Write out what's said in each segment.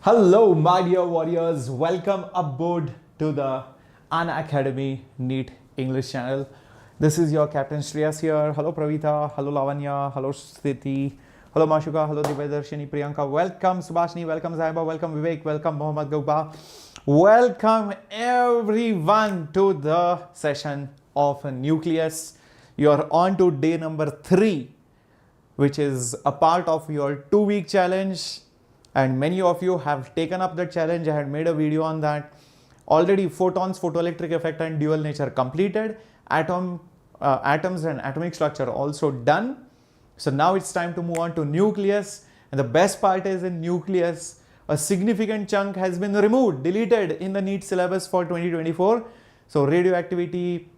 Hello, my dear warriors. Welcome aboard to the Unacademy NEET English channel. This is your Captain Shreyas here. Hello, Pravita. Hello, Lavanya. Hello, Sthiti. Hello, Mashuka. Hello, Divyadarshini, Priyanka. Welcome, Subhashni. Welcome, Zaiba. Welcome, Vivek. Welcome, Mohammad Gauba. Welcome, everyone, to the session of Nucleus. You're on to day number 3, which is a part of your 2-week challenge. And many of you have taken up the challenge. I had made a video on that. Already photons, photoelectric effect and dual nature completed. Atoms and atomic structure also done. So now it's time to move on to nucleus. And the best part is in nucleus, a significant chunk has been removed, deleted in the NEET syllabus for 2024. So radioactivity,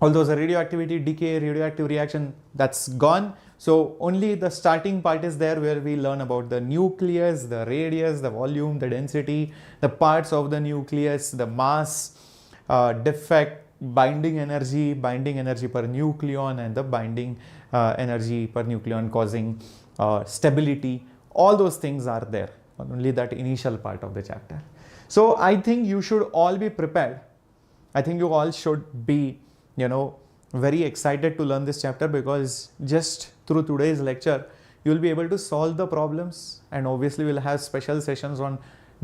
all those radioactivity, decay, radioactive reaction, that's gone. So only the starting part is there where we learn about the nucleus, the radius, the volume, the density, the parts of the nucleus, the mass, defect, binding energy per nucleon, and the binding energy per nucleon causing stability. All those things are there, only that initial part of the chapter. So I think you should all be prepared. I think you all should be, very excited to learn this chapter, because just through today's lecture, you will be able to solve the problems, and obviously we'll have special sessions on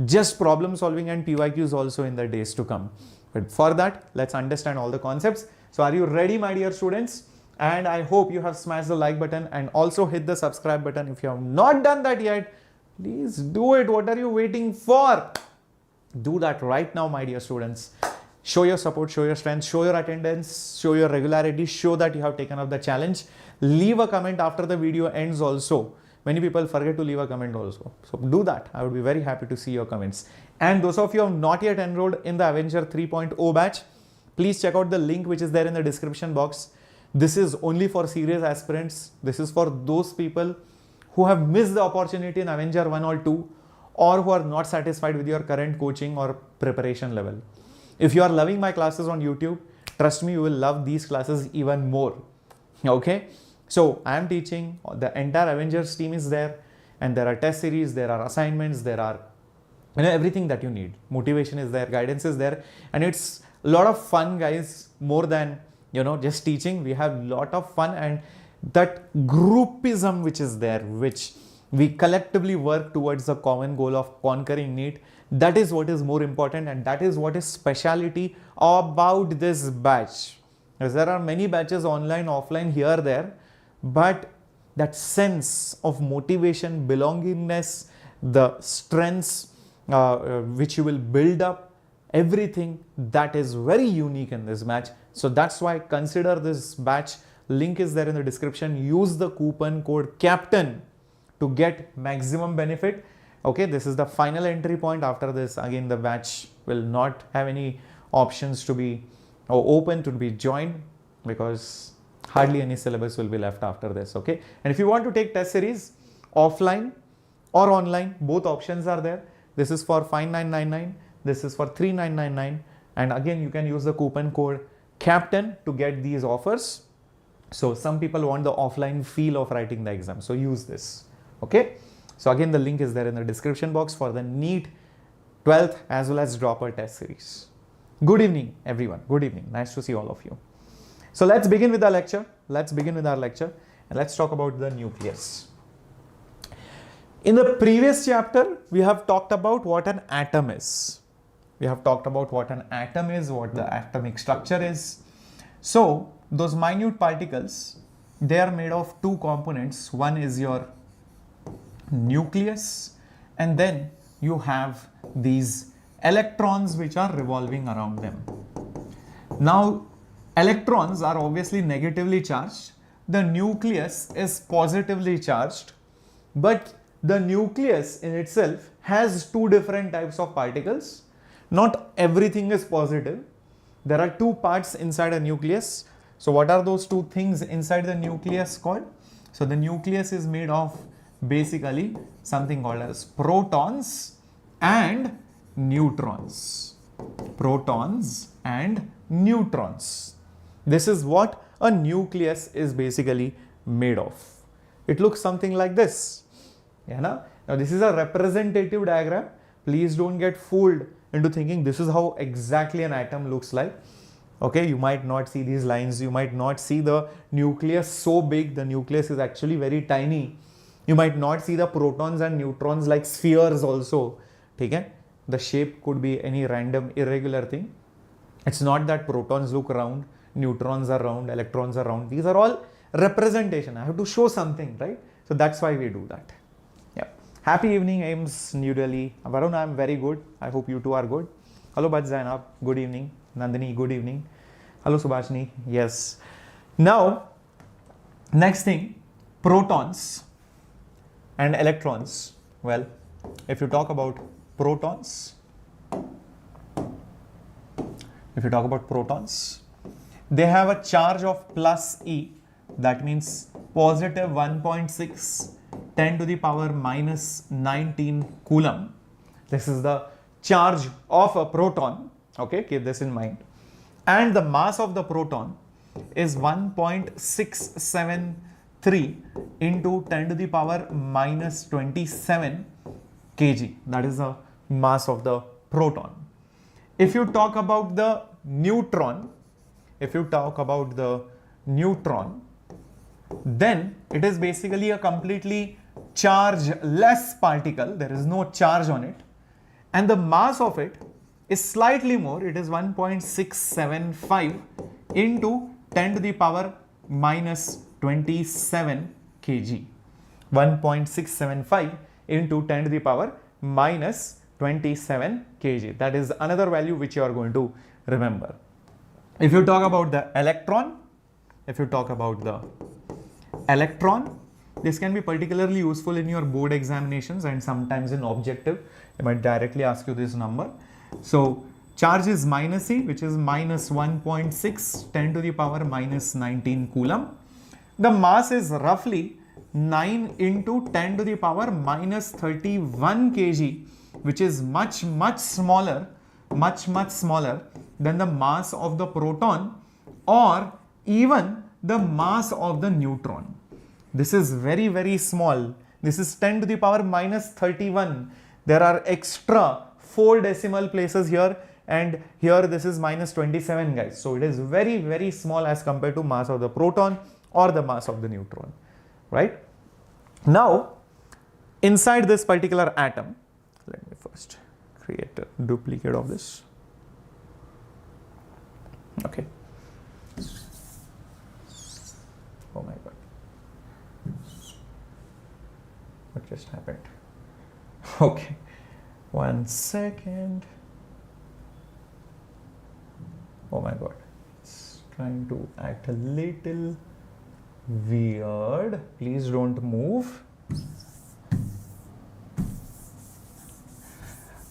just problem solving and PYQs also in the days to come. But for that, let's understand all the concepts. So are you ready, my dear students? And I hope you have smashed the like button and also hit the subscribe button. If you have not done that yet, please do it. What are you waiting for? Do that right now, my dear students. Show your support, show your strength, show your attendance, show your regularity, show that you have taken up the challenge. Leave a comment after the video ends also. Many people forget to leave a comment also. So do that. I would be very happy to see your comments. And those of you who have not yet enrolled in the Avenger 3.0 batch, please check out the link which is there in the description box. This is only for serious aspirants. This is for those people who have missed the opportunity in Avenger 1 or 2, or who are not satisfied with your current coaching or preparation level. If you are loving my classes on YouTube, trust me, you will love these classes even more. Okay? So I am teaching, the entire Avengers team is there, and there are test series, there are assignments, there are everything that you need. Motivation is there, guidance is there, and it's a lot of fun, guys. More than just teaching, we have a lot of fun, and that groupism which is there, which we collectively work towards the common goal of conquering NEET. That is what is more important, and that is what is speciality about this batch. As there are many batches online, offline, here, there, but that sense of motivation, belongingness, the strengths which you will build up, everything that is very unique in this batch. So that's why consider this batch. Link is there in the description. Use the coupon code CAPTAIN to get maximum benefit. Okay, this is the final entry point. After this, again, the batch will not have any options to be open to be joined, because hardly any syllabus will be left after this. Okay, and if you want to take test series offline or online, both options are there. This is for 5999, this is for 3999, and again you can use the coupon code CAPTAIN to get these offers. So some people want the offline feel of writing the exam, so use this. Okay, so again, the link is there in the description box for the NEET 12th as well as dropper test series. Good evening, everyone. Good evening. Nice to see all of you. So let's begin with our lecture. And let's talk about the nucleus. In the previous chapter, we have talked about what an atom is. What the atomic structure is. So those minute particles, they are made of two components. One is your nucleus, and then you have these electrons which are revolving around them. Now electrons are obviously negatively charged, the nucleus is positively charged, but the nucleus in itself has two different types of particles. Not everything is positive. There are two parts inside a nucleus. So what are those two things inside the nucleus called? So the nucleus is made of basically something called as protons and neutrons. This is what a nucleus is basically made of. It looks something like this. Now this is a representative diagram. Please don't get fooled into thinking this is how exactly an atom looks like. Okay, you might not see these lines, you might not see the nucleus so big, the nucleus is actually very tiny. You might not see the protons and neutrons like spheres also. Okay? The shape could be any random irregular thing. It's not that protons look round, neutrons are round, electrons are round. These are all representation. I have to show something, right? So that's why we do that. Yeah. Happy evening, Ames, New Delhi. Varun, I'm very good. I hope you two are good. Hello, Baj Zainab. Good evening. Nandini, good evening. Hello, Subhashni. Yes. Now, next thing, protons and electrons. Well, if you talk about protons, they have a charge of plus E, that means positive 1.6 10 to the power minus 19 coulomb. This is the charge of a proton. Okay, keep this in mind. And the mass of the proton is 1.673 into 10 to the power minus 27 kg. That is the mass of the proton. If you talk about the neutron, then it is basically a completely chargeless particle. There is no charge on it. And the mass of it is slightly more. It is 1.675 into 10 to the power minus 27 kg. 1.675 into 10 to the power minus 27 kg. That is another value which you are going to remember. If you talk about the electron, this can be particularly useful in your board examinations and sometimes in objective. They might directly ask you this number. So charge is minus E, which is minus 1.6 10 to the power minus 19 coulomb. The mass is roughly 9 into 10 to the power minus 31 kg, which is much smaller than the mass of the proton or even the mass of the neutron. This is very small. This is 10 to the power minus 31. There are extra 4 decimal places here, and here this is minus 27, guys. So it is very small as compared to mass of the proton or the mass of the neutron, right? Now, inside this particular atom, let me first create a duplicate of this. Okay. Oh my God. What just happened? Okay. 1 second. Oh my God. It's trying to act a little weird. Please don't move.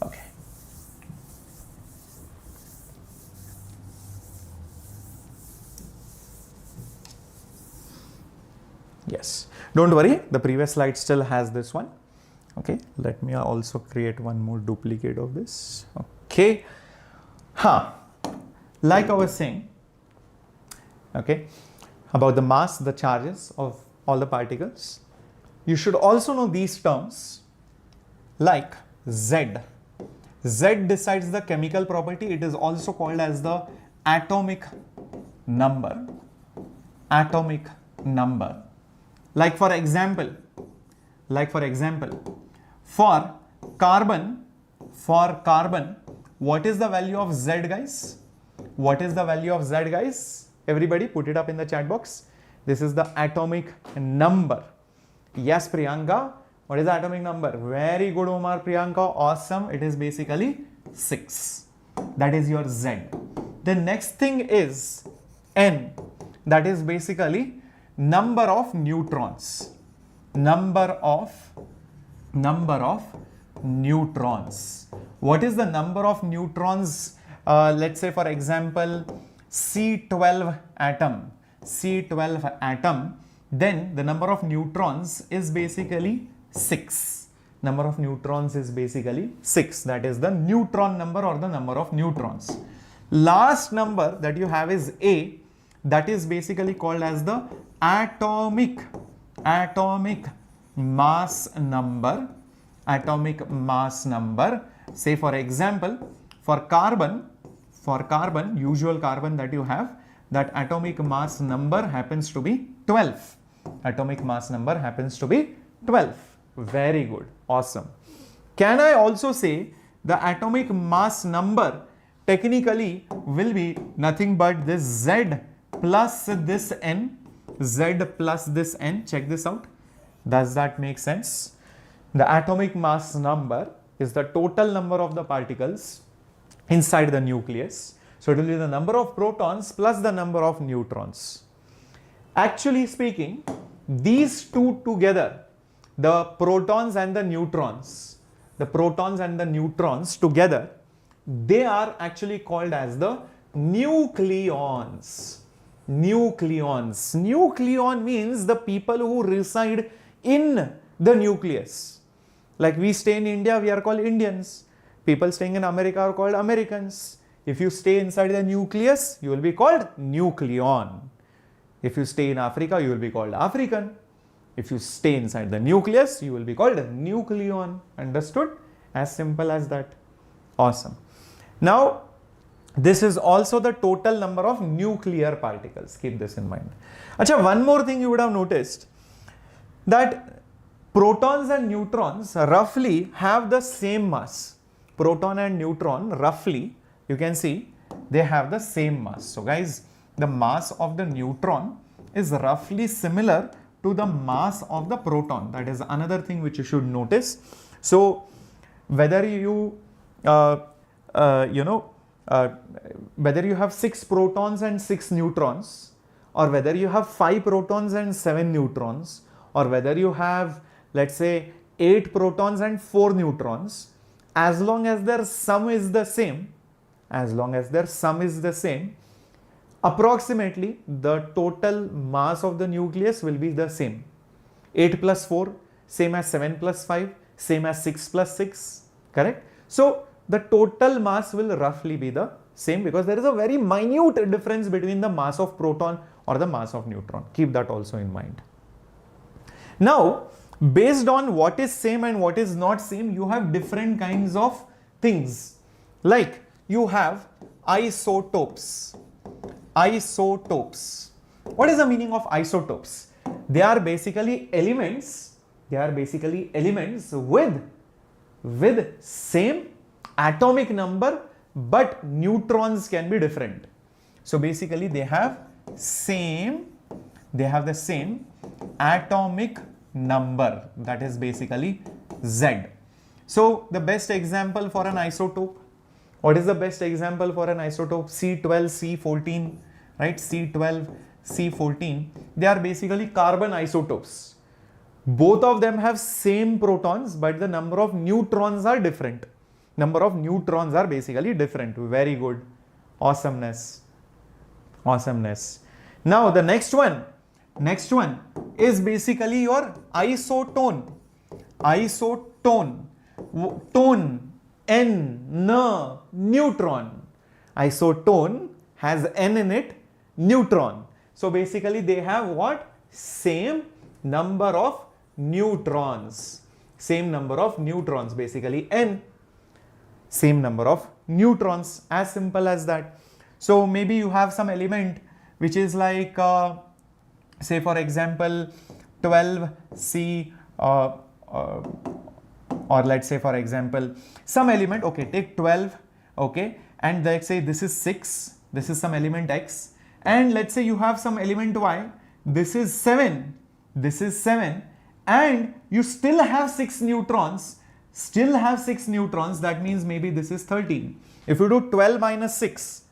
Okay. Yes. Don't worry. The previous slide still has this one. Okay. Let me also create one more duplicate of this. Okay. Like I was saying, okay, about the mass, the charges of all the particles, you should also know these terms like Z. Z decides the chemical property. It is also called as the atomic number. Atomic number. Like for example, for carbon, what is the value of Z, guys? What is the value of Z, guys? Everybody put it up in the chat box. This is the atomic number. Yes, Priyanka. What is the atomic number? Very good, Omar, Priyanka. Awesome. It is basically 6. That is your Z. The next thing is N. That is basically number of neutrons. Number of neutrons. What is the number of neutrons? Let's say, for example, C12 atom. Then the number of neutrons is basically 6. Number of neutrons is basically 6. That is the neutron number or the number of neutrons. Last number that you have is A. That is basically called as the atomic mass number. Atomic mass number. Say for example, for carbon, usual carbon that you have, that atomic mass number happens to be 12. Atomic mass number happens to be 12. Very good. Awesome. Can I also say the atomic mass number technically will be nothing but this Z plus this N, Z plus this N. Check this out. Does that make sense? The atomic mass number is the total number of the particles inside the nucleus. So it will be the number of protons plus the number of neutrons. Actually speaking, these two together, the protons and the neutrons together, they are actually called as the nucleons. Nucleon means the people who reside in the nucleus. Like we stay in India, we are called Indians. People staying in America are called Americans. If you stay inside the nucleus, you will be called nucleon. If you stay in Africa, you will be called African. If you stay inside the nucleus, you will be called nucleon. Understood? As simple as that. Awesome. Now, this is also the total number of nuclear particles. Keep this in mind. Achha, one more thing you would have noticed, that protons and neutrons roughly have the same mass. Proton and neutron roughly, you can see, they have the same mass. So guys, the mass of the neutron is roughly similar to the mass of the proton. That is another thing which you should notice. So whether you whether you have 6 protons and 6 neutrons, or whether you have 5 protons and 7 neutrons, or whether you have, let's say, 8 protons and 4 neutrons, as long as their sum is the same, approximately the total mass of the nucleus will be the same. 8 plus 4, same as 7 plus 5, same as 6 plus 6, correct? So the total mass will roughly be the same, because there is a very minute difference between the mass of proton or the mass of neutron. Keep that also in mind. Now, based on what is same and what is not same, you have different kinds of things. Like you have isotopes. Isotopes. What is the meaning of isotopes? They are basically elements. With same atomic number, but neutrons can be different. So basically they have the same atomic number, that is basically Z. So the best example for an isotope, what is the best example for an isotope? C12, C14, right? C12, C14, they are basically carbon isotopes. Both of them have same protons, but the number of neutrons are different. Number of neutrons are basically different. Very good. Awesomeness. Now the next one is basically your isotone. Tone, N, neutron. Isotone has N in it, neutron. So basically they have what? Same number of neutrons. Basically N. Same number of neutrons, as simple as that. So maybe you have some element which is like say for example 12C or let's say for example some element, okay, take 12, okay, and let's say this is 6, this is some element X, and let's say you have some element Y, this is 7, and you still have 6 neutrons. That means maybe this is 13. If you do 12 minus 6,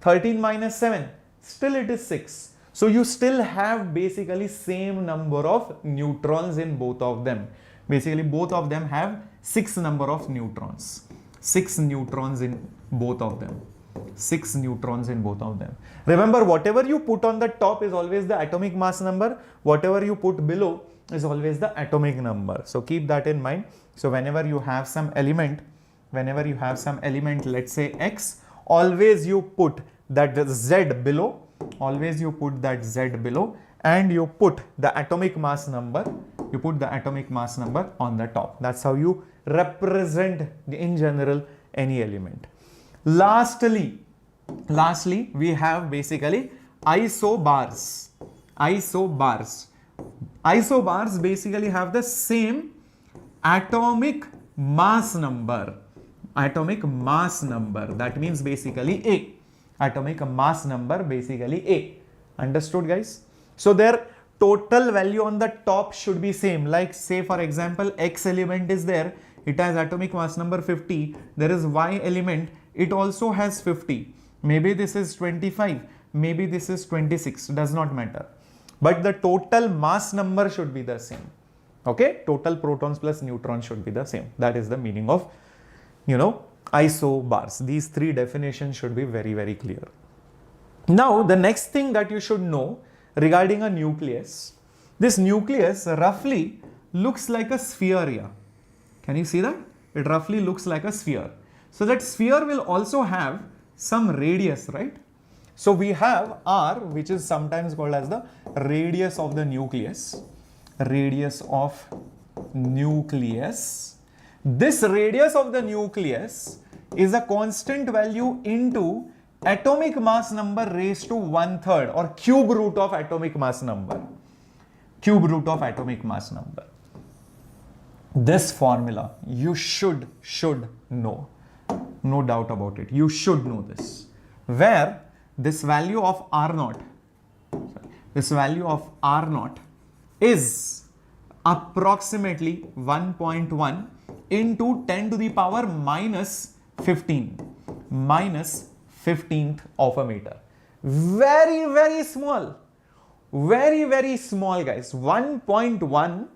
13 minus 7, still it is 6. So you still have basically same number of neutrons in both of them. Basically both of them have 6 number of neutrons. 6 neutrons in both of them. Remember, whatever you put on the top is always the atomic mass number. Whatever you put below is always the atomic number. So keep that in mind. So whenever you have some element, let's say X, always you put that Z below, and you put the atomic mass number you put the atomic mass number on the top. That's how you represent in general any element. Lastly, we have basically isobars. Isobars basically have the same atomic mass number. That means basically A. Atomic mass number basically A. Understood, guys? So their total value on the top should be same. Like say for example, X element is there. It has atomic mass number 50. There is Y element. It also has 50. Maybe this is 25. Maybe this is 26. Does not matter. But the total mass number should be the same. Okay? Total protons plus neutrons should be the same. That is the meaning of, isobars. These three definitions should be very, very clear. Now, the next thing that you should know regarding a nucleus. This nucleus roughly looks like a sphere here. Can you see that? It roughly looks like a sphere. So that sphere will also have some radius, right? So we have R, which is sometimes called as the radius of the nucleus. Radius of nucleus. This radius of the nucleus is a constant value into atomic mass number raised to 1/3 or cube root of atomic mass number. Cube root of atomic mass number. This formula you should know. No doubt about it. You should know this. Where this value of R0, is approximately 1.1 into 10 to the power minus 15th of a meter. Very, very small. Very, very small, guys. 1.1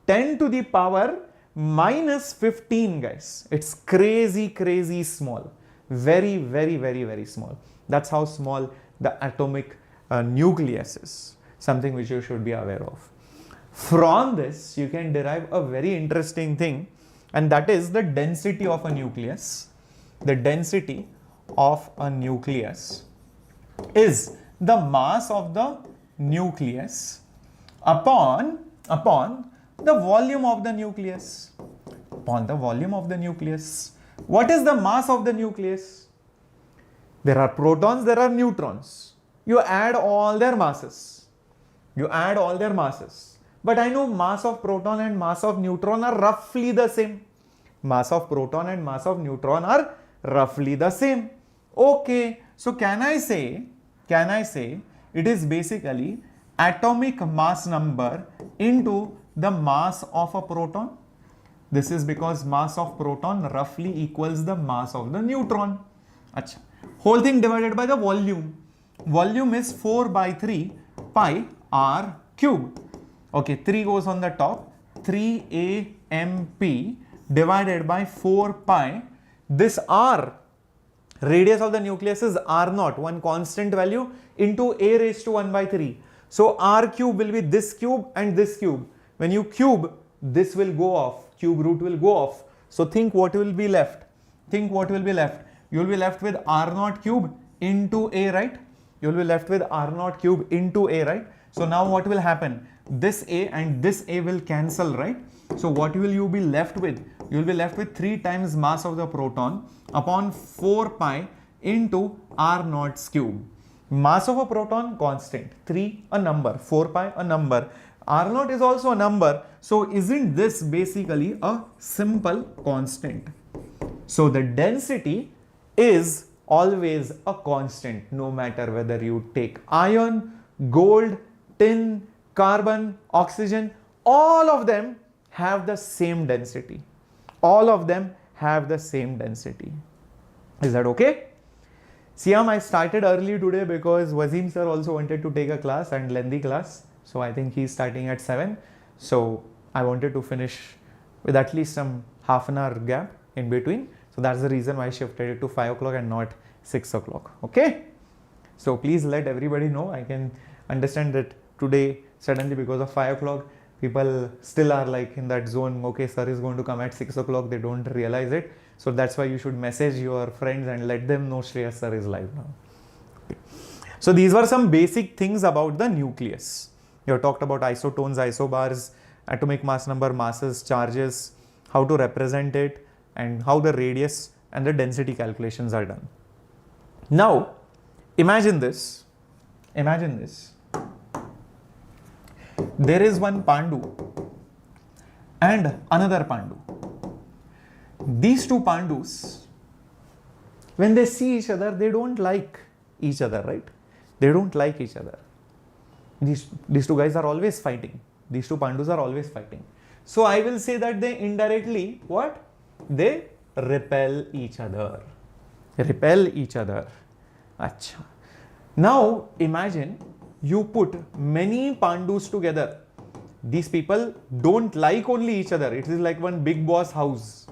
10 to the power minus 15, guys. It's crazy, crazy small. Very, very, very, very small. That's how small the atomic nucleus is. Something which you should be aware of. From this, you can derive a very interesting thing, and that is the density of a nucleus. The density of a nucleus is the mass of the nucleus upon the volume of the nucleus. Upon the volume of the nucleus. What is the mass of the nucleus? There are protons, there are neutrons. You add all their masses. But I know mass of proton and mass of neutron are roughly the same. Mass of proton and mass of neutron are roughly the same. Okay, so can I say it is basically atomic mass number into the mass of a proton? This is because mass of proton roughly equals the mass of the neutron. Achha. Whole thing divided by the volume. Volume is 4/3 pi r cube. Okay, 3 goes on the top. 3 divided by 4 pi. This r, radius of the nucleus is r0, one constant value, into a raised to 1/3. So r cube will be this cube and this cube. When you cube, this will go off. Cube root will go off. So think what will be left. You will be left with r0 cube into a, right? You will be left with r0 cube into a, right? So now what will happen? This a and this a will cancel, right? So what will you be left with? You will be left with 3 times mass of the proton upon 4 pi into r0's cube. Mass of a proton constant, 3 a number, 4 pi a number, r0 is also a number. So isn't this basically a simple constant? So the density is always a constant, no matter whether you take iron, gold, tin, carbon, oxygen, all of them have the same density. Is that okay? Siam, I started early today because Wazim sir also wanted to take a class, and lengthy class. So I think he's starting at 7. So I wanted to finish with at least some half an hour gap in between. So that's the reason why I shifted it to 5 o'clock and not 6 o'clock. Okay? So please let everybody know. I can understand that today, suddenly because of 5 o'clock, people still are like in that zone. Okay, sir is going to come at 6 o'clock. They don't realize it. So that's why you should message your friends and let them know Shreyas sir is live now. Okay. So these were some basic things about the nucleus. You have talked about isotones, isobars, atomic mass number, masses, charges, how to represent it, and how the radius and the density calculations are done. Now, imagine this. Imagine this. There is one Pandu and another Pandu. These two Pandus, when they see each other, they don't like each other, right? They don't like each other. These two guys are always fighting. These two Pandus are always fighting. So I will say that they indirectly, what? They repel each other. Repel each other. Achha. Now imagine you put many Pandus together. These people don't like only each other. It is like one big boss house,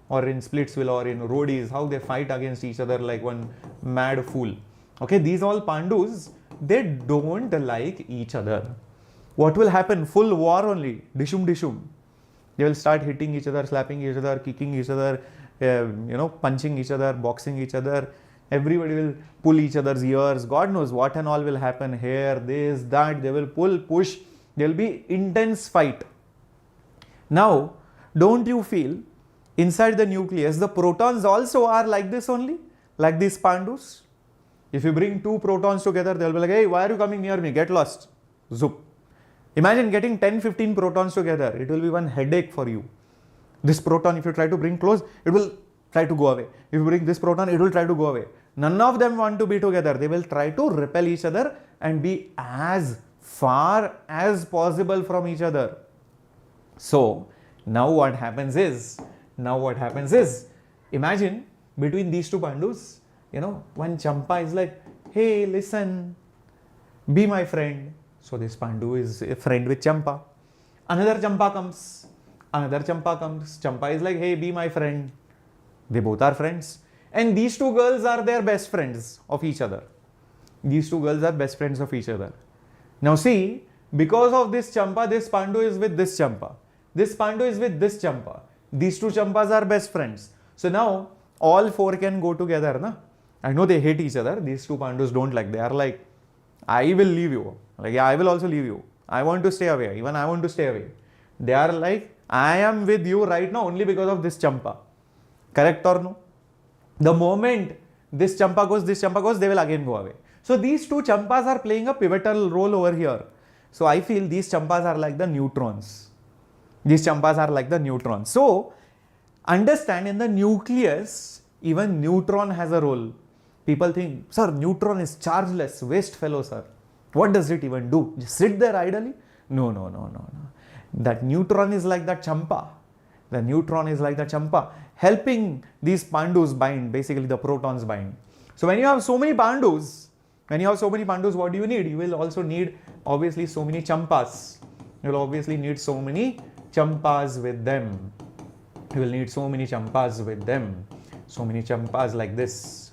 or in Splitsville or in Roadies, how they fight against each other like one mad fool. Okay, these all Pandus, they don't like each other. What will happen? Full war only. Dishum dishum. They will start hitting each other, slapping each other, kicking each other, punching each other, boxing each other. Everybody will pull each other's ears. God knows what and all will happen here, this, that. They will pull, push. There will be intense fight. Now, don't you feel inside the nucleus, the protons also are like this only? Like these Pandus? If you bring two protons together, they will be like, hey, why are you coming near me? Get lost. Zoop. Imagine getting 10-15 protons together. It will be one headache for you. This proton, if you try to bring close, it will try to go away. If you bring this proton, it will try to go away. None of them want to be together. They will try to repel each other and be as far as possible from each other. So, now what happens is, imagine between these two Pandus, one Champa is like, hey, listen, be my friend. So this Pandu is a friend with Champa. Another Champa comes. Champa is like, hey, be my friend. They both are friends. And these two girls are their best friends of each other. Now see, because of this Champa, this Pandu is with this Champa. This Pandu is with this Champa. These two Champas are best friends. So now all four can go together. Na? I know they hate each other. These two Pandus don't like. They are like, I will leave you. Like, yeah, I will also leave you. I want to stay away. Even I want to stay away. They are like, I am with you right now only because of this Champa. Correct or no? The moment this Champa goes, they will again go away. So these two Champas are playing a pivotal role over here. So I feel these Champas are like the neutrons. So understand, in the nucleus, even neutron has a role. People think, sir, neutron is chargeless, waste fellow, sir. What does it even do? Just sit there idly? No. That neutron is like that Champa. Helping these Pandus bind, basically the protons bind. So when you have so many Pandus, what do you need? You will also need, obviously, so many Champas. You will obviously need so many Champas with them. So many Champas like this,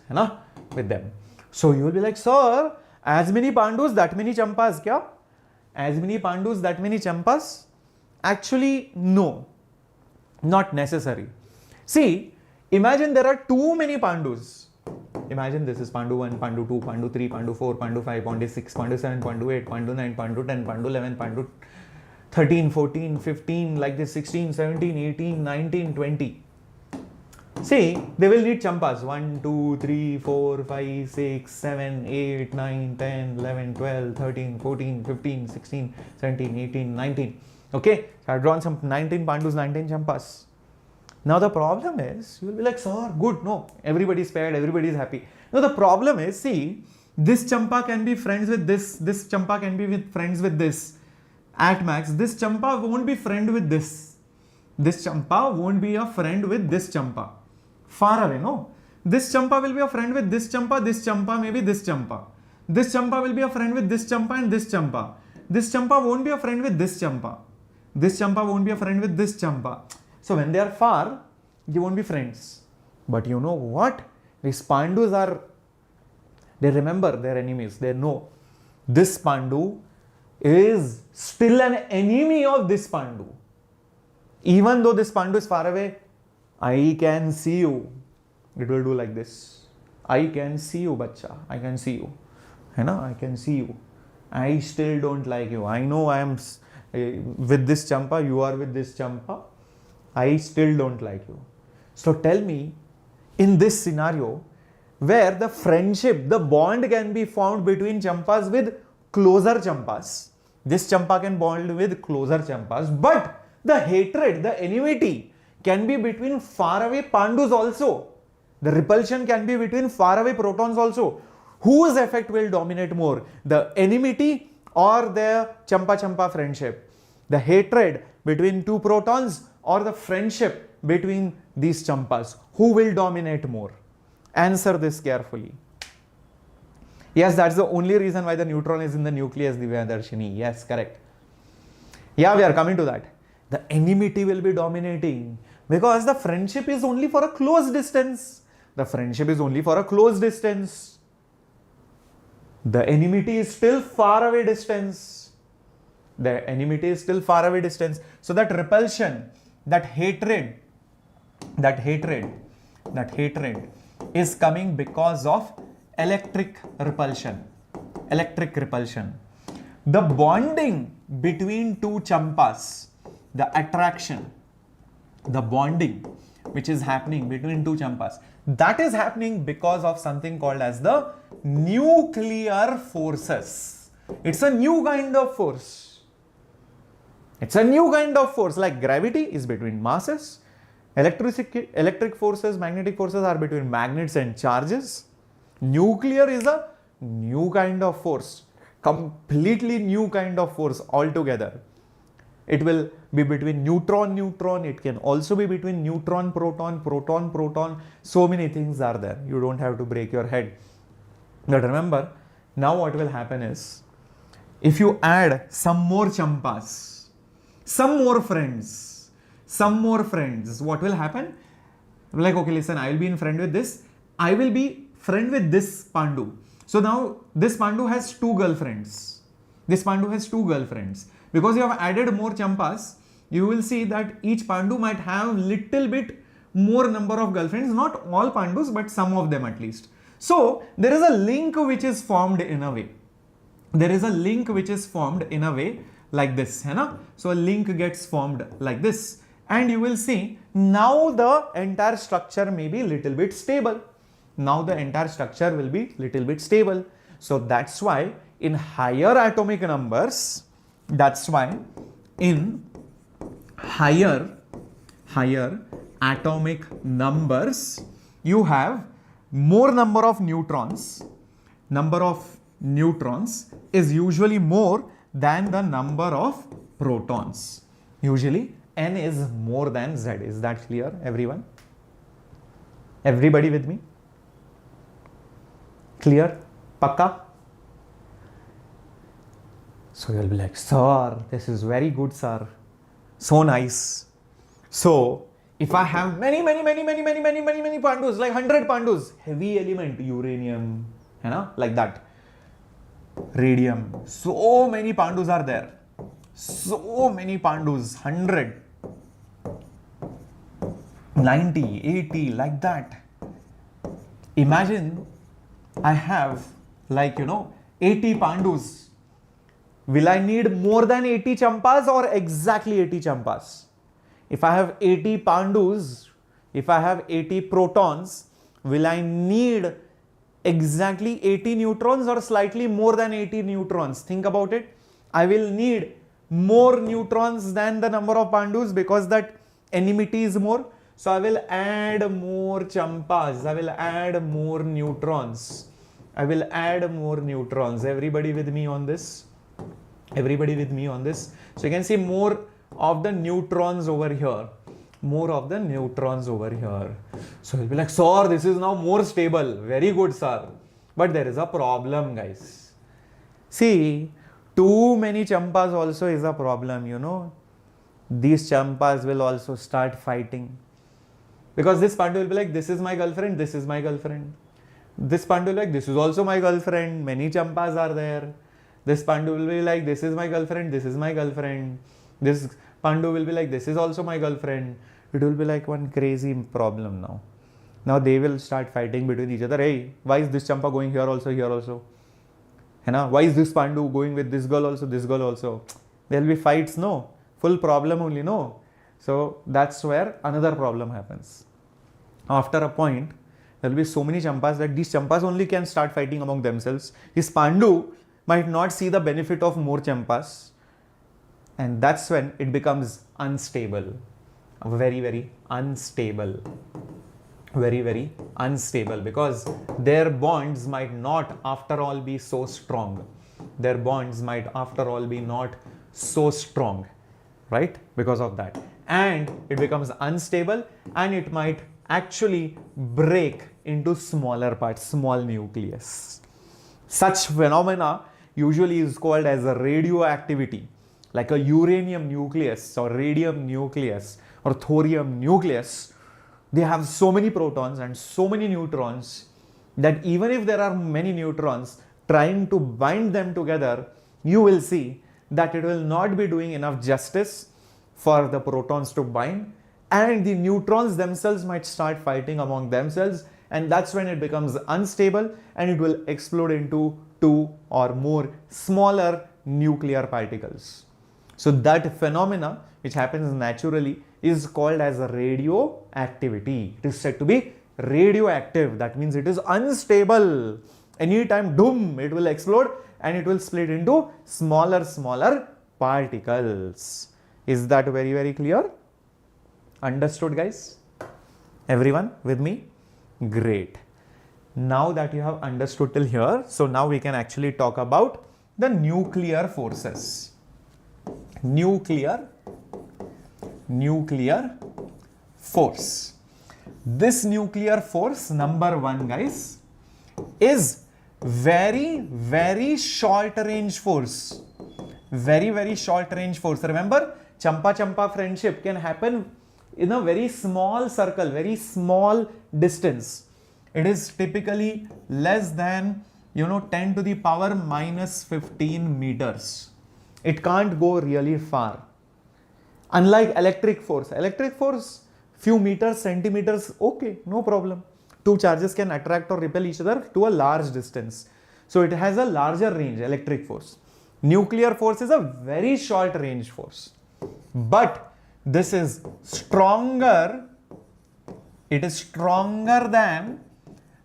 with them. So you will be like, sir, as many Pandus, that many Champas, kya? As many Pandus, that many Champas? Actually, no. Not necessary. See, imagine there are too many Pandus. Imagine this is Pandu 1, Pandu 2, Pandu 3, Pandu 4, Pandu 5, Pandu 6, Pandu 7, Pandu 8, Pandu 9, Pandu 10, Pandu 11, Pandu 13, 14, 15, like this, 16, 17, 18, 19, 20. See, they will need Champas. 1, 2, 3, 4, 5, 6, 7, 8, 9, 10, 11, 12, 13, 14, 15, 16, 17, 18, 19. Okay, so I've drawn some 19 Pandus, 19 Champas. Now the problem is, you will be like, sir, good, no, everybody is paired, everybody is happy. Now the problem is, see, this Champa can be friends with this Champa can be friends with this. At max, this Champa won't be friend with this. This Champa won't be a friend with this Champa. Far away, no? This Champa will be a friend with this Champa, maybe this Champa. This Champa will be a friend with this Champa and this Champa. This Champa won't be a friend with this Champa. This Champa won't be a friend with this Champa. So when they are far, they won't be friends. But you know what? These Pandus they remember their enemies. They know this Pandu is still an enemy of this Pandu. Even though this Pandu is far away, I can see you. It will do like this. I can see you, bacha. I can see you. I can see you. I still don't like you. I know I am with this champa, you are with this champa, I still don't like you. So tell me, in this scenario, where the friendship, the bond can be formed between champas with closer champas. This champa can bond with closer champas, but the hatred, the enmity can be between faraway pandus also. The repulsion can be between faraway protons also. Whose effect will dominate more? The enmity or the champa-champa friendship? The hatred between two protons or the friendship between these champas? Who will dominate more? Answer this carefully. Yes, that's the only reason why the neutron is in the nucleus, Divyadarshini. Yes, correct. Yeah, we are coming to that. The enmity will be dominating because the friendship is only for a close distance. The friendship is only for a close distance. The enmity is still far away distance. The enmity is still far away distance. So that repulsion, that hatred is coming because of electric repulsion. Electric repulsion. The bonding between two champas, the attraction, the bonding which is happening between two champas, that is happening because of something called as the nuclear forces. It's a new kind of force. It's a new kind of force. Like gravity is between masses. Electric forces, magnetic forces are between magnets and charges. Nuclear is a new kind of force. Completely new kind of force altogether. It will be between neutron. It can also be between neutron, proton. So many things are there. You don't have to break your head. But remember, now what will happen is, if you add some more champas, some more friends, what will happen? Like, okay, listen, I will be in friend with this. I will be friend with this Pandu. So now this Pandu has two girlfriends. Because you have added more champas, you will see that each Pandu might have little bit more number of girlfriends. Not all Pandus, but some of them at least. So there is a link which is formed in a way. Like this. So a link gets formed like this. And you will see now the entire structure may be little bit stable. So that's why in higher atomic numbers, you have more number of neutrons. Number of neutrons is usually more than the number of protons. Usually N is more than Z. Is that clear, everyone? Everybody with me? Clear? Pakka? So you'll be like, sir, this is very good, sir. So nice. So if I have many Pandus, like 100 Pandus, heavy element, uranium, like that, radium, so many Pandus are there. So many Pandus, 100, 90, 80, like that. Imagine I have 80 Pandus. Will I need more than 80 champas or exactly 80 champas? If I have 80 Pandus, if I have 80 protons, will I need exactly 80 neutrons or slightly more than 80 neutrons? Think about it. I will need more neutrons than the number of Pandus because that enmity is more. So I will add more champas. I will add more neutrons. Everybody with me on this? So you can see more of the neutrons over here. So you'll be like, sir, this is now more stable. Very good, sir. But there is a problem, guys. See, too many champas also is a problem, These champas will also start fighting. Because this Pandu will be like, this is my girlfriend, this is my girlfriend. This Pandu will be like, this is also my girlfriend. Many champas are there. This Pandu will be like, this is my girlfriend, this is my girlfriend. This Pandu will be like, this is also my girlfriend. It will be like one crazy problem now. Now they will start fighting between each other. Hey, why is this champa going here also, here also? Why is this Pandu going with this girl also, this girl also? There will be fights? No. Full problem only? No. So that's where another problem happens. After a point, there will be so many champas that these champas only can start fighting among themselves. His Pandu might not see the benefit of more champas, and that's when it becomes unstable. Very, very unstable. Very, very unstable, because their bonds might not after all be so strong. Their bonds might after all be not so strong, right? Because of that. And it becomes unstable, and it might actually break into smaller parts, small nucleus. Such phenomena usually is called as a radioactivity, like a uranium nucleus or radium nucleus or thorium nucleus. They have so many protons and so many neutrons that even if there are many neutrons trying to bind them together, you will see that it will not be doing enough justice for the protons to bind, and the neutrons themselves might start fighting among themselves, and that's when it becomes unstable and it will explode into two or more smaller nuclear particles. So that phenomena, which happens naturally, is called as a radioactivity. It is said to be radioactive. That means it is unstable. Anytime, doom, it will explode and it will split into smaller particles. Is that very, very clear? Understood, guys? Everyone with me? Great. Now that you have understood till here, so now we can actually talk about the nuclear forces. Nuclear force. This nuclear force, number one, guys, is very, very short range force. Very, very short range force. Remember, champa friendship can happen in a very small circle, very small distance. It is typically less than 10 to the power minus 15 meters. It can't go really far. Unlike electric force, few meters, centimeters, okay, no problem. Two charges can attract or repel each other to a large distance. So it has a larger range, electric force. Nuclear force is a very short range force. But this is stronger, it is stronger than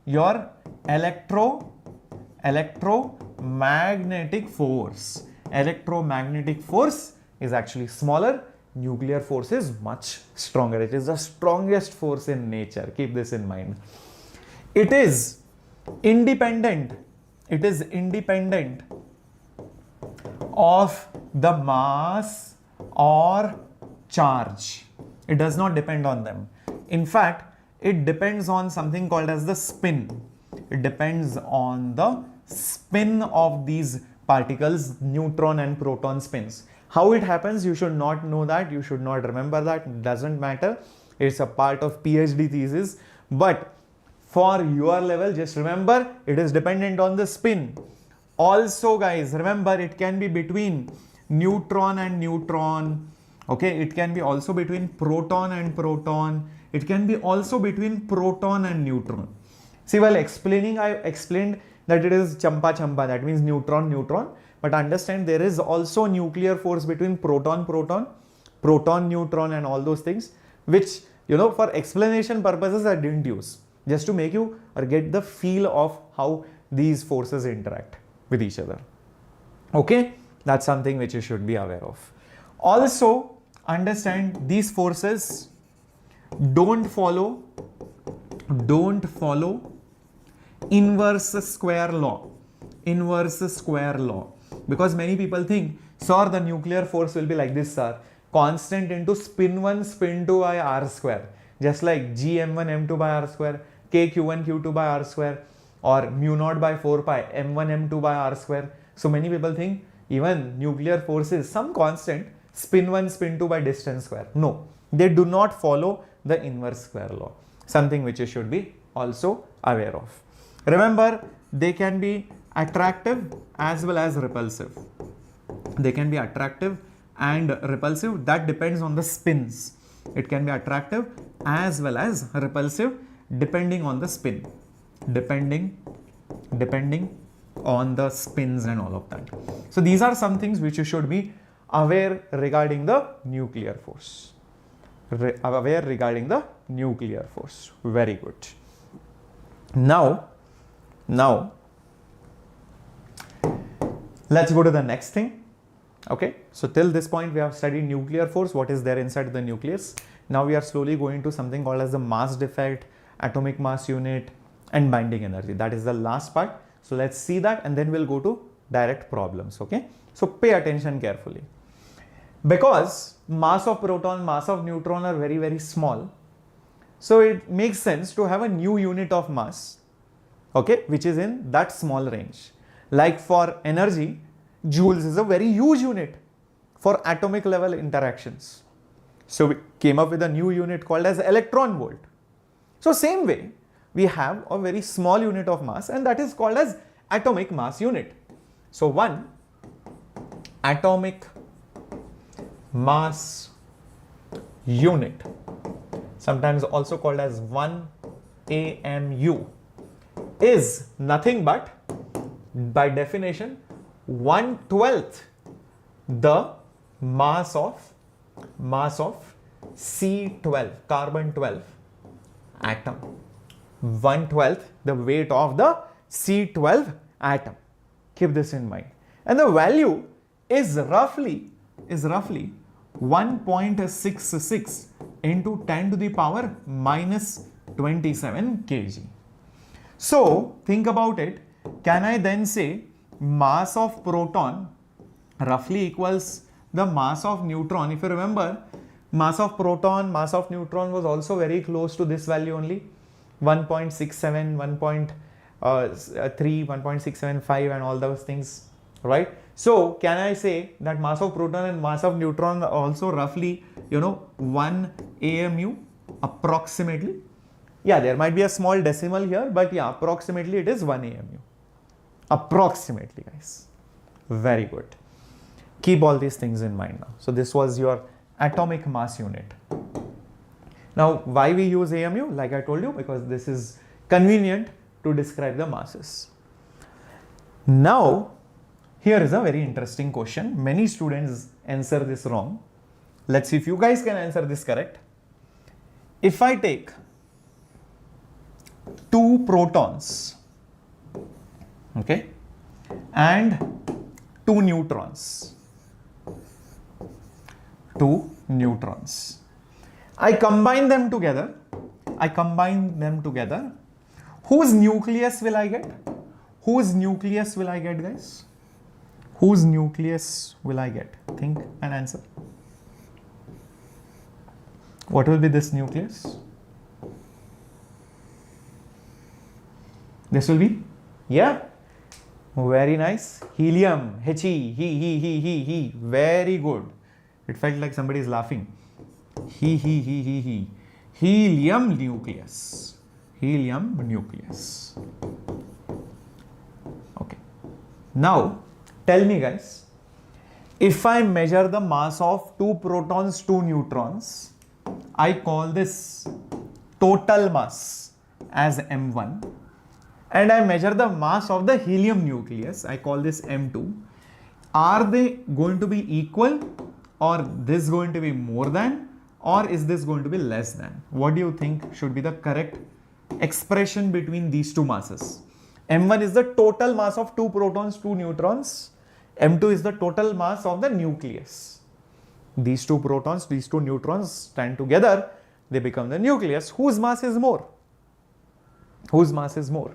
your electromagnetic force. Electromagnetic force is actually smaller. Nuclear force is much stronger. It is the strongest force in nature. Keep this in mind. It is independent. It is independent of the mass or charge. It does not depend on them. In fact, it depends on something called as the spin. It depends on the spin of these particles, neutron and proton spins. How it happens, you should not know that, you should not remember that, it doesn't matter. It's a part of PhD thesis. But for your level, just remember, it is dependent on the spin. Also, guys, remember, it can be between neutron and neutron. Okay, it can be also between proton and proton. It can be also between proton and neutron. See, while explaining, I explained that it is champa, that means neutron. But understand, there is also nuclear force between proton, neutron and all those things, which, for explanation purposes I didn't use. Just to make you or get the feel of how these forces interact with each other. Okay, that's something which you should be aware of. Also, understand these forces don't follow inverse square law. Because many people think, sir, the nuclear force will be like this, sir. Constant into spin 1, spin 2 by r square. Just like gm1, m2 by r square, kq1, q2 by r square, or mu naught by 4 pi, m1, m2 by r square. So many people think even nuclear force is some constant, spin 1, spin 2 by distance square. No, they do not follow the inverse square law. Something which you should be also aware of. Remember, they can be attractive as well as repulsive. They can be attractive and repulsive. That depends on the spins. It can be attractive as well as repulsive depending on the spin. Depending on the spins and all of that. So these are some things which you should be aware regarding the nuclear force. Aware regarding the nuclear force. Very good. Now, let's go to the next thing. Okay, so till this point we have studied nuclear force, what is there inside the nucleus. Now we are slowly going to something called as the mass defect, atomic mass unit, and binding energy. That is the last part. So let's see that, and then we'll go to direct problems. Okay, so pay attention carefully. Because mass of proton, mass of neutron are very, very small, so it makes sense to have a new unit of mass, okay, which is in that small range. Like for energy, joules is a very huge unit for atomic level interactions. So we came up with a new unit called as electron volt. So same way, we have a very small unit of mass, and that is called as atomic mass unit. So one atomic mass unit, sometimes also called as 1 AMU, is nothing but, by definition, 1/12 the mass of C12, carbon 12 atom. 1/12 the weight of the C12 atom. Keep this in mind. And the value is roughly 1.66 into 10 to the power minus 27 kg. So think about it. Can I then say mass of proton roughly equals the mass of neutron? If you remember, mass of proton, mass of neutron was also very close to this value only, 1.67, 1.3, 1.675 and all those things, right? So can I say that mass of proton and mass of neutron are also roughly, 1 AMU approximately? Yeah, there might be a small decimal here, but yeah, approximately it is 1 AMU. Approximately, guys. Very good. Keep all these things in mind now. So this was your atomic mass unit. Now, why we use AMU? Like I told you, because this is convenient to describe the masses. Now, here is a very interesting question. Many students answer this wrong. Let's see if you guys can answer this correct. If I take 2 protons, okay, and 2 neutrons, I combine them together. Whose nucleus will I get? Whose nucleus will I get, guys? Whose nucleus will I get? Think and answer. What will be this nucleus? This will be, yeah, very nice. Helium, he. Very good. It felt like somebody is laughing. Helium nucleus. Okay. Now, tell me, guys, if I measure the mass of 2 protons, 2 neutrons, I call this total mass as M1, and I measure the mass of the helium nucleus, I call this M2. Are they going to be equal, or this going to be more than, or is this going to be less than? What do you think should be the correct expression between these two masses? M1 is the total mass of 2 protons, 2 neutrons. M2 is the total mass of the nucleus. These 2 protons, these 2 neutrons stand together, they become the nucleus. Whose mass is more? Whose mass is more?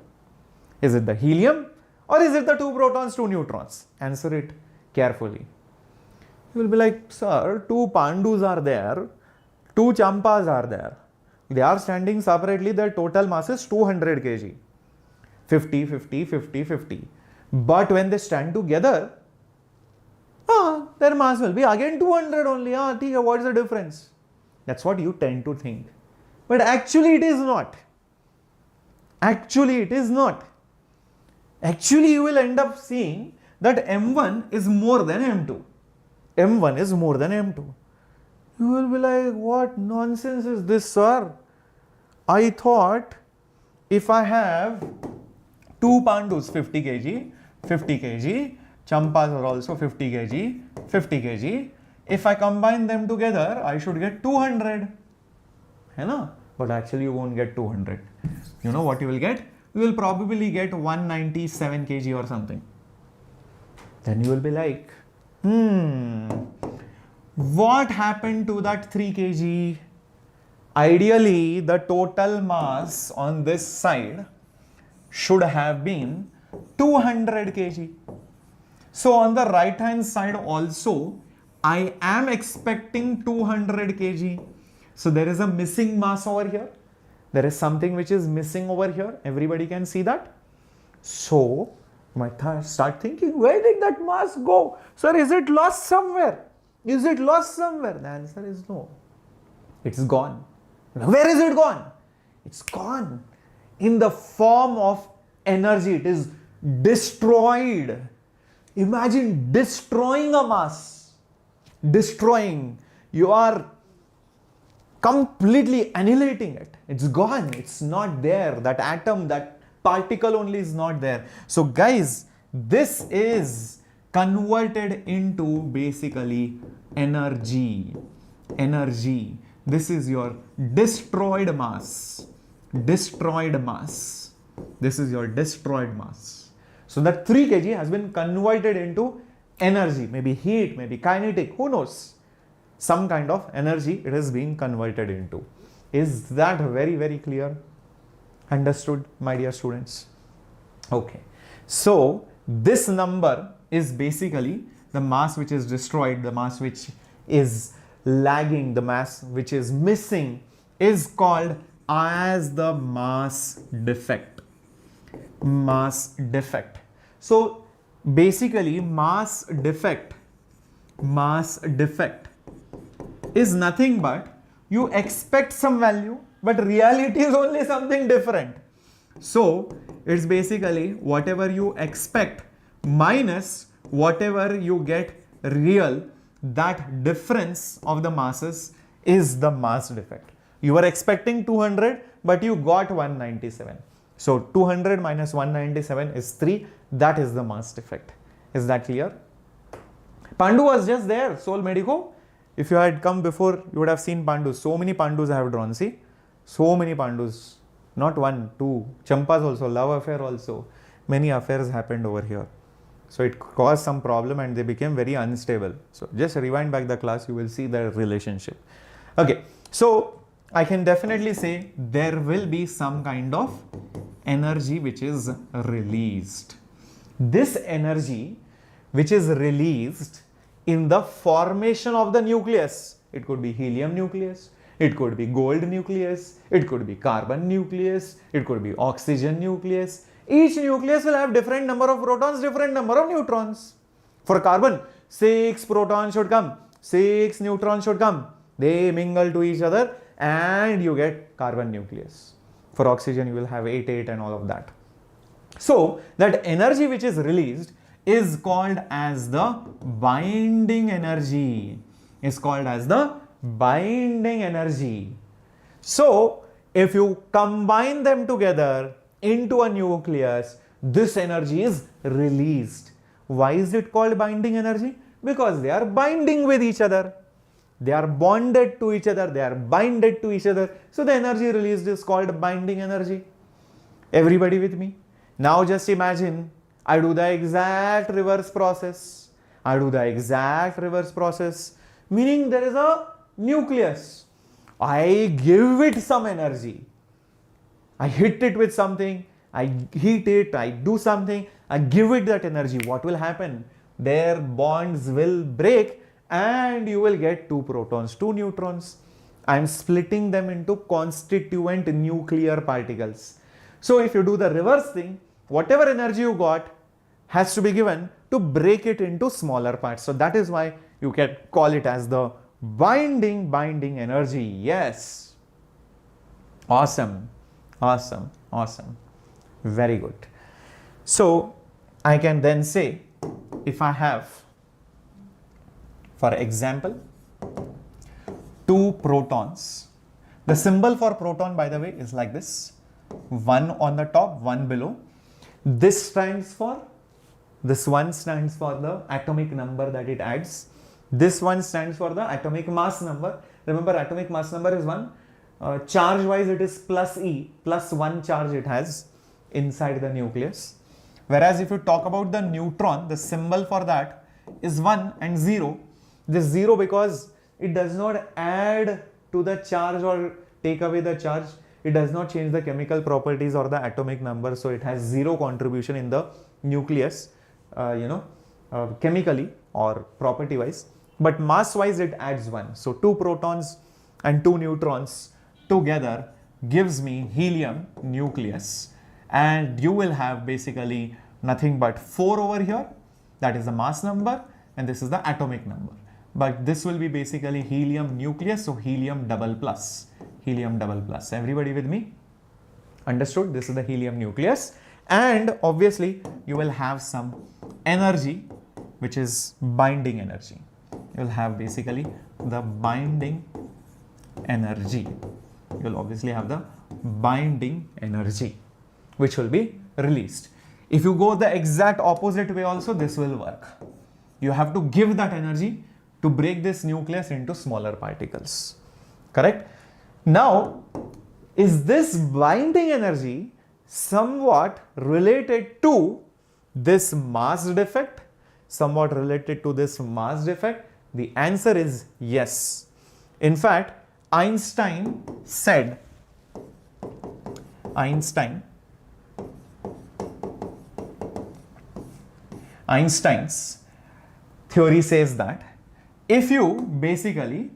Is it the helium, or is it the 2 protons, 2 neutrons? Answer it carefully. You will be like, sir, 2 Pandus are there, 2 Champas are there. They are standing separately, their total mass is 200 kg. 50, 50, 50, 50. But when they stand together, their mass will be again 200 only. What is the difference? That's what you tend to think. But actually it is not. Actually it is not. Actually you will end up seeing that M1 is more than M2. M1 is more than M2. You will be like, what nonsense is this, sir? I thought if I have 2 Pandus, 50 kg, Champas are also 50 kg, 50 kg. If I combine them together, I should get 200. Hai na? But actually you won't get 200. You know what you will get? You will probably get 197 kg or something. Then you will be like, what happened to that 3 kg? Ideally, the total mass on this side should have been 200 kg. So on the right hand side also, I am expecting 200 kg. So there is a missing mass over here. There is something which is missing over here. Everybody can see that. So you might start thinking, where did that mass go? Sir, is it lost somewhere? Is it lost somewhere? The answer is no. It's gone. Where is it gone? It's gone in the form of energy. It is destroyed. Imagine destroying a mass. Destroying. You are completely annihilating it. It's gone. It's not there. That atom, that particle only is not there. So guys, this is converted into basically energy. Energy. This is your destroyed mass. Destroyed mass. This is your destroyed mass. So that 3 kg has been converted into energy. Maybe heat, maybe kinetic, who knows? Some kind of energy it is being converted into. Is that very, very clear? Understood, my dear students? Okay. So this number is basically the mass which is destroyed, the mass which is lagging, the mass which is missing is called as the mass defect. Mass defect. So basically mass defect is nothing but you expect some value, but reality is only something different. So it's basically whatever you expect minus whatever you get real. That difference of the masses is the mass defect. You were expecting 200, but you got 197. So 200 minus 197 is 3. That is the mass defect. Is that clear? Pandu was just there, Sol Medico. If you had come before, you would have seen Pandus. So many Pandus I have drawn. See? So many Pandus. Not one, two. Champas also, love affair also. Many affairs happened over here. So it caused some problem and they became very unstable. So just rewind back the class, you will see the relationship. Okay, so I can definitely say there will be some kind of energy which is released. This energy which is released in the formation of the nucleus. It could be helium nucleus, it could be gold nucleus, it could be carbon nucleus, it could be oxygen nucleus. Each nucleus will have different number of protons, different number of neutrons. For carbon, 6 protons should come, 6 neutrons should come. They mingle to each other and you get carbon nucleus. For oxygen, you will have 8, 8 and all of that. So that energy which is released is called as the binding energy. Is called as the binding energy. So if you combine them together into a nucleus, this energy is released. Why is it called binding energy? Because they are binding with each other. They are bonded to each other. They are binded to each other. So the energy released is called binding energy. Everybody with me? Now just imagine I do the exact reverse process. I do the exact reverse process. Meaning there is a nucleus. I give it some energy. I hit it with something, I heat it, I do something, I give it that energy. What will happen? Their bonds will break and you will get 2 protons, 2 neutrons. I am splitting them into constituent nuclear particles. So if you do the reverse thing, whatever energy you got has to be given to break it into smaller parts. So that is why you can call it as the binding energy. Yes. Awesome. Awesome. Awesome. Very good. So I can then say, if I have, for example, 2 protons. The symbol for proton, by the way, is like this. 1 on the top, 1 below. This stands for This one stands for the atomic number that it adds. This one stands for the atomic mass number. Remember, atomic mass number is 1. Charge wise it is plus E, plus 1 charge it has inside the nucleus. Whereas if you talk about the neutron, the symbol for that is 1 and 0. This 0 because it does not add to the charge or take away the charge. It does not change the chemical properties or the atomic number. So it has 0 contribution in the nucleus, chemically or property wise. But mass wise it adds 1. So 2 protons and 2 neutrons together gives me helium nucleus. And you will have basically nothing but 4 over here. That is the mass number and this is the atomic number. But this will be basically helium nucleus, so helium double plus. Helium double plus. Everybody with me? Understood? This is the helium nucleus. And obviously you will have some energy, which is binding energy. You will have basically the binding energy. You will obviously have the binding energy, which will be released. If you go the exact opposite way also, this will work. You have to give that energy to break this nucleus into smaller particles. Correct? Now, is this binding energy somewhat related to this mass defect? Somewhat related to this mass defect? The answer is yes. In fact, Einstein's theory says that if you basically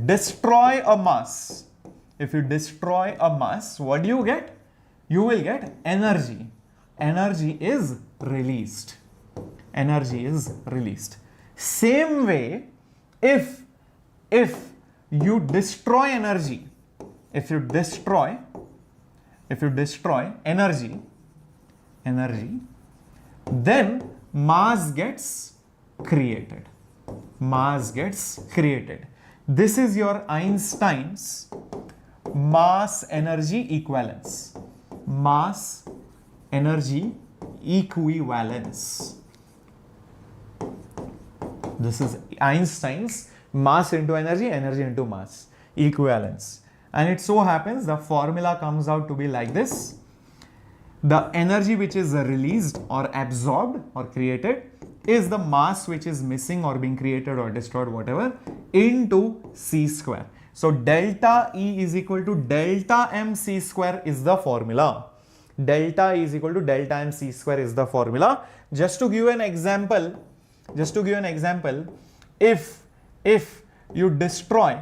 destroy a mass, what do you get? You will get energy. Energy is released. Same way, if you destroy energy, energy, then mass gets created. This is your Einstein's mass energy equivalence. Mass energy equivalence. This is Einstein's mass into energy, energy into mass equivalence. And it so happens the formula comes out to be like this. The energy which is released or absorbed or created is the mass which is missing or being created or destroyed, whatever, into c square. So delta E is equal to delta mc square is the formula. Delta E is equal to delta mc square is the formula. Just to give you an example, if you destroy,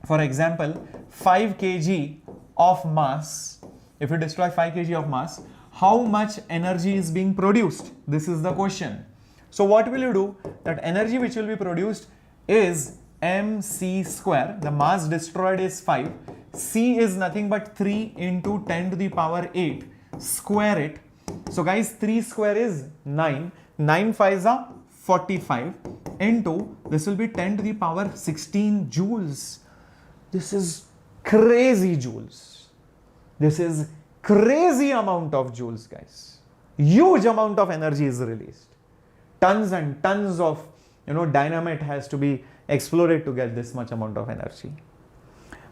for example, 5 kg of mass, how much energy is being produced? This is the question. So what will you do? That energy which will be produced is mc square. The mass destroyed is 5. C is nothing but 3 into 10 to the power 8. Square it. So guys, 3 square is 9. 9 5s are 45 into this will be 10 to the power 16 joules. This is crazy joules. This is crazy amount of joules, guys. Huge amount of energy is released. Tons and tons of dynamite has to be exploded to get this much amount of energy.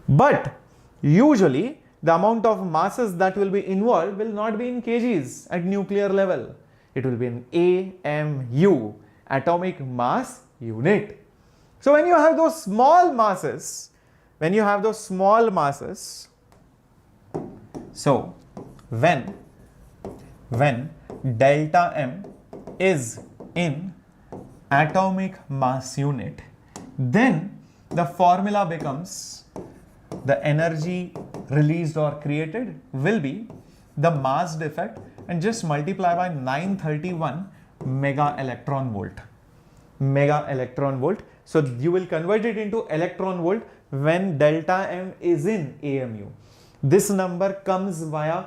But usually the amount of masses that will be involved will not be in kgs at nuclear level. It will be in AMU, atomic mass unit. So when you have those small masses, so when delta M is in atomic mass unit, then the formula becomes the energy released or created will be the mass defect and just multiply by 931 mega electron volt. So you will convert it into electron volt when delta M is in AMU. This number comes via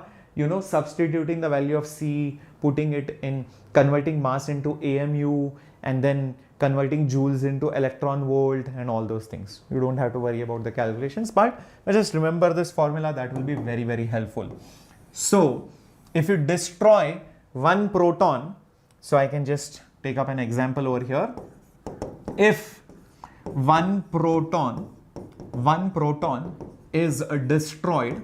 substituting the value of C, putting it in, converting mass into AMU, and then converting joules into electron volt and all those things. You don't have to worry about the calculations, but just remember this formula. That will be very, very helpful. So if you destroy one proton, so I can just take up an example over here. If one proton is destroyed,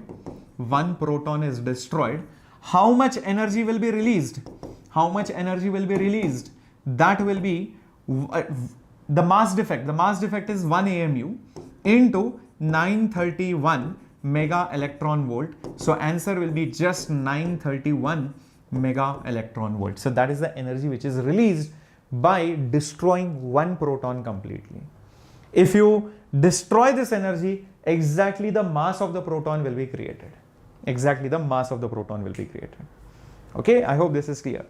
how much energy will be released? That will be the mass defect. The mass defect is 1 AMU into 931 mega electron volt. So answer will be just 931 mega electron volt. So that is the energy which is released by destroying one proton completely. If you destroy this energy, exactly the mass of the proton will be created. Okay, I hope this is clear.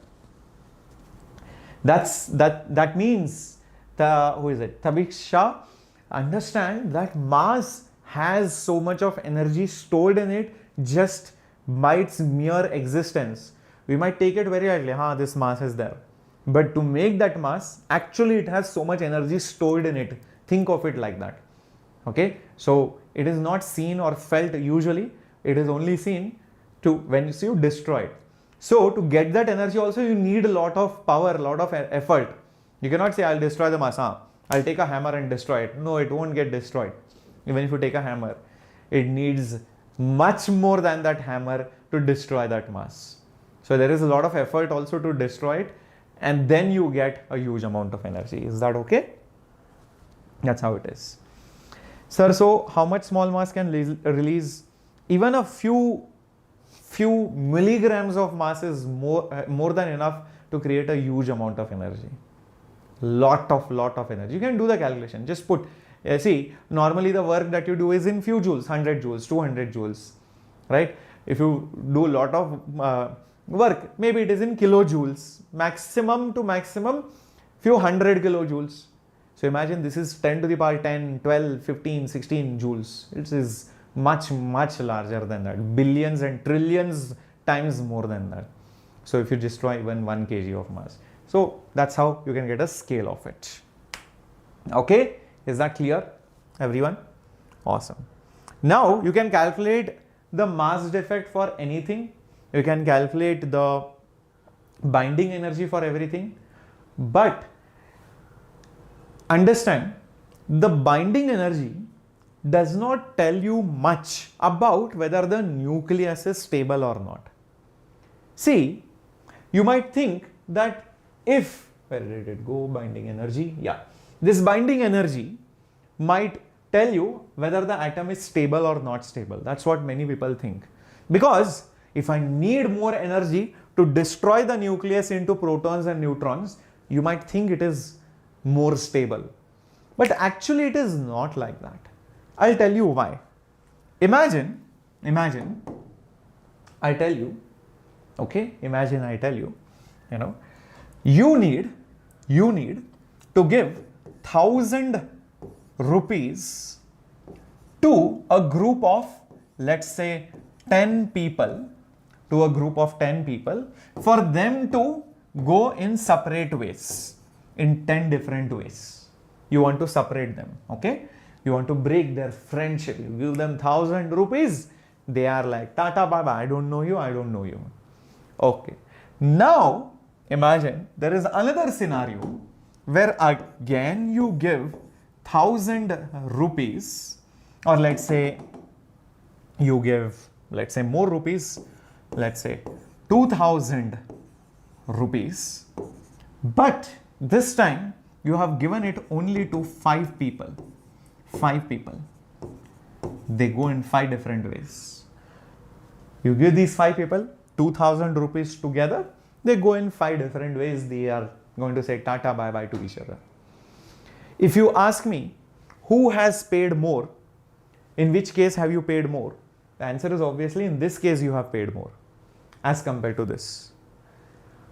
That means Tabiksha, understand that mass has so much of energy stored in it just by its mere existence. We might take it very lightly, this mass is there. But to make that mass, actually it has so much energy stored in it. Think of it like that. Okay, so it is not seen or felt usually. It is only seen when you destroy it. So to get that energy also, you need a lot of power, a lot of effort. You cannot say, I'll destroy the mass. I'll take a hammer and destroy it. No, it won't get destroyed. Even if you take a hammer, it needs much more than that hammer to destroy that mass. So there is a lot of effort also to destroy it, and then you get a huge amount of energy. Is that okay? That's how it is. Sir, so how much small mass can release? Even a few milligrams of mass is more than enough to create a huge amount of energy. Lot of energy. You can do the calculation. Just put, see, normally the work that you do is in few joules, 100 joules, 200 joules, right? If you do a lot of work, maybe it is in kilojoules, maximum to maximum few hundred kilojoules. So imagine this is 10 to the power 10, 12, 15, 16 joules. It is much larger than that. Billions and trillions times more than that. So if you destroy even 1 kg of mass. So that's how you can get a scale of it. Okay, is that clear, everyone? Awesome. Now you can calculate the mass defect for anything. You can calculate the binding energy for everything. But understand, the binding energy does not tell you much about whether the nucleus is stable or not. See, you might think that if, where did it go, binding energy? Yeah, this binding energy might tell you whether the atom is stable or not stable. That's what many people think. Because if I need more energy to destroy the nucleus into protons and neutrons, you might think it is more stable. But actually it is not like that. I'll tell you why. Imagine, I tell you, okay, imagine I tell you, you need to give 1,000 rupees to a group of, let's say, 10 people, for them to go in separate ways, in 10 different ways. You want to separate them, okay? You want to break their friendship. You give them 1,000 rupees. They are like, Tata, bye-bye, I don't know you. Okay. Now, imagine there is another scenario where again you give 1,000 rupees, or let's say you give, more rupees, let's say 2,000 rupees, but this time you have given it only to 5 people. 5 people. They go in 5 different ways. You give these 5 people 2,000 rupees together, they go in 5 different ways. They are going to say Tata, bye-bye to each other. If you ask me, who has paid more? In which case have you paid more? The answer is obviously in this case you have paid more as compared to this.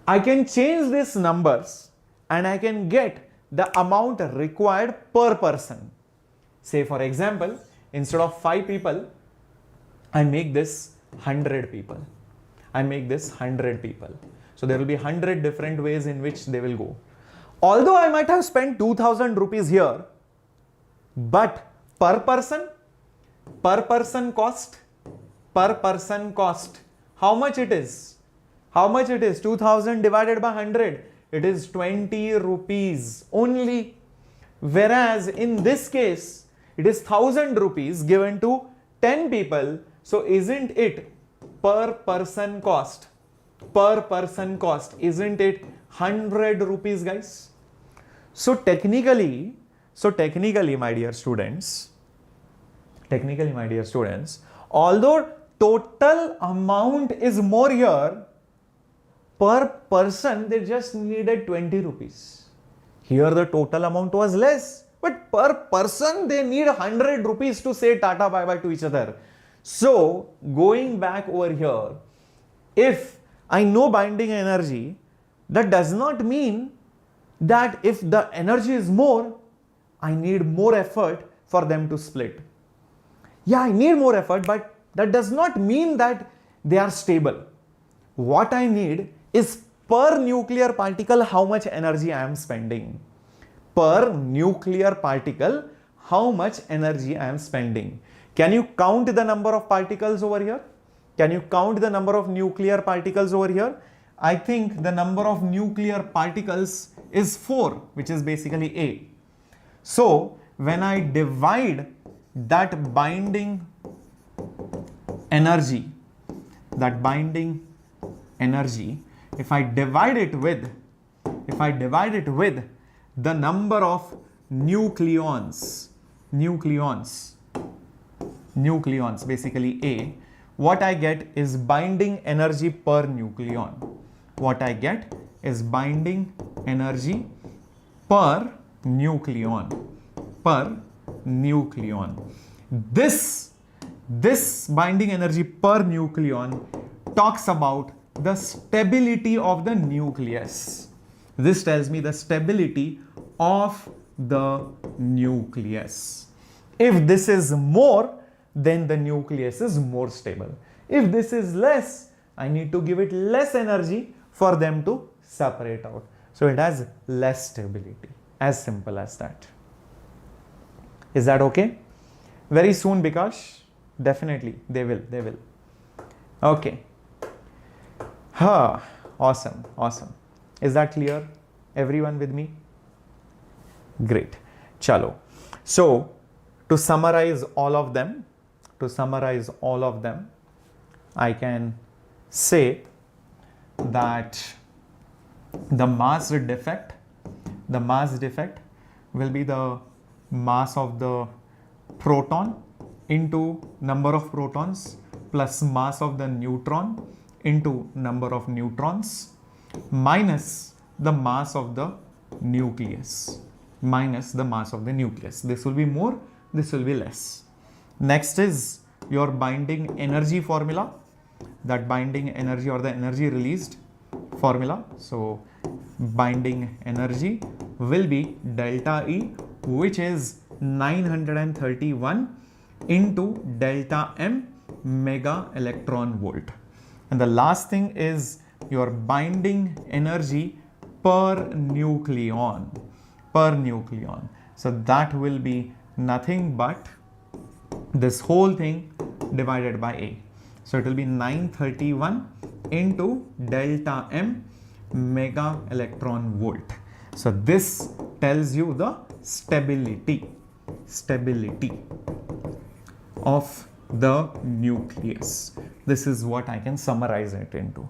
I can change these numbers and I can get the amount required per person. Say for example, instead of 5 people, I make this 100 people. So there will be 100 different ways in which they will go. Although I might have spent 2,000 rupees here, but per person cost, how much it is? How much it is? 2000 divided by 100. It is 20 rupees only. Whereas in this case, it is 1000 rupees given to 10 people. So isn't it per person cost? Per person cost. Isn't it 100 rupees, guys? So technically, my dear students, although total amount is more here, per person they just needed 20 rupees. Here the total amount was less, but per person they need 100 rupees to say tata bye bye to each other. So going back over here, if I know binding energy, that does not mean that if the energy is more, I need more effort for them to split. Yeah, I need more effort, but that does not mean that they are stable. What I need is per nuclear particle how much energy I am spending. Per nuclear particle how much energy I am spending. Can you count the number of particles over here? Can you count the number of nuclear particles over here? I think the number of nuclear particles is 4, which is basically A. So when I divide that binding energy, if I divide it with the number of nucleons, basically A, what I get is binding energy per nucleon. What I get is binding energy per nucleon. This binding energy per nucleon talks about the stability of the nucleus. This tells me the stability of the nucleus. If this is more, then the nucleus is more stable. If this is less, I need to give it less energy for them to separate out. So it has less stability. As simple as that. Is that okay? Very soon, Bikash? Definitely, they will. Okay. Awesome. Is that clear? Everyone with me? Great. Chalo. So, to summarize all of them, I can say that the mass defect will be the mass of the proton into number of protons plus mass of the neutron into number of neutrons minus the mass of the nucleus. This will be more, this will be less. Next is your binding energy formula, that binding energy or the energy released formula. So binding energy will be delta E, which is 931 into delta M mega electron volt. And the last thing is your binding energy per nucleon. So that will be nothing but this whole thing divided by A. So it will be 931 into delta M mega electron volt. So this tells you the stability of the nucleus. This is what I can summarize it into.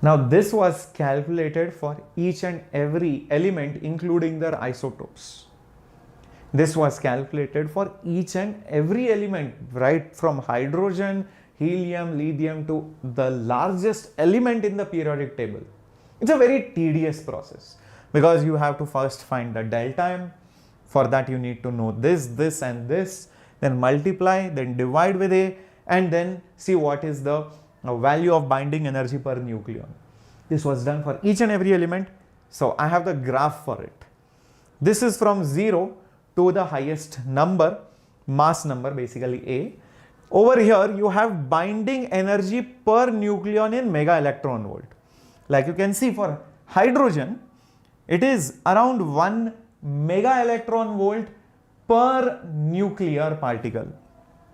Now this was calculated for each and every element including their isotopes. This was calculated for each and every element, right from hydrogen, helium, lithium to the largest element in the periodic table. It's a very tedious process because you have to first find the delta M. For that you need to know this, this and this, then multiply, then divide with A, and then see what is the value of binding energy per nucleon. This was done for each and every element. So I have the graph for it. This is from 0 to the highest number, mass number, basically A. Over here you have binding energy per nucleon in mega electron volt. Like you can see for hydrogen, it is around 1 mega electron volt per nuclear particle.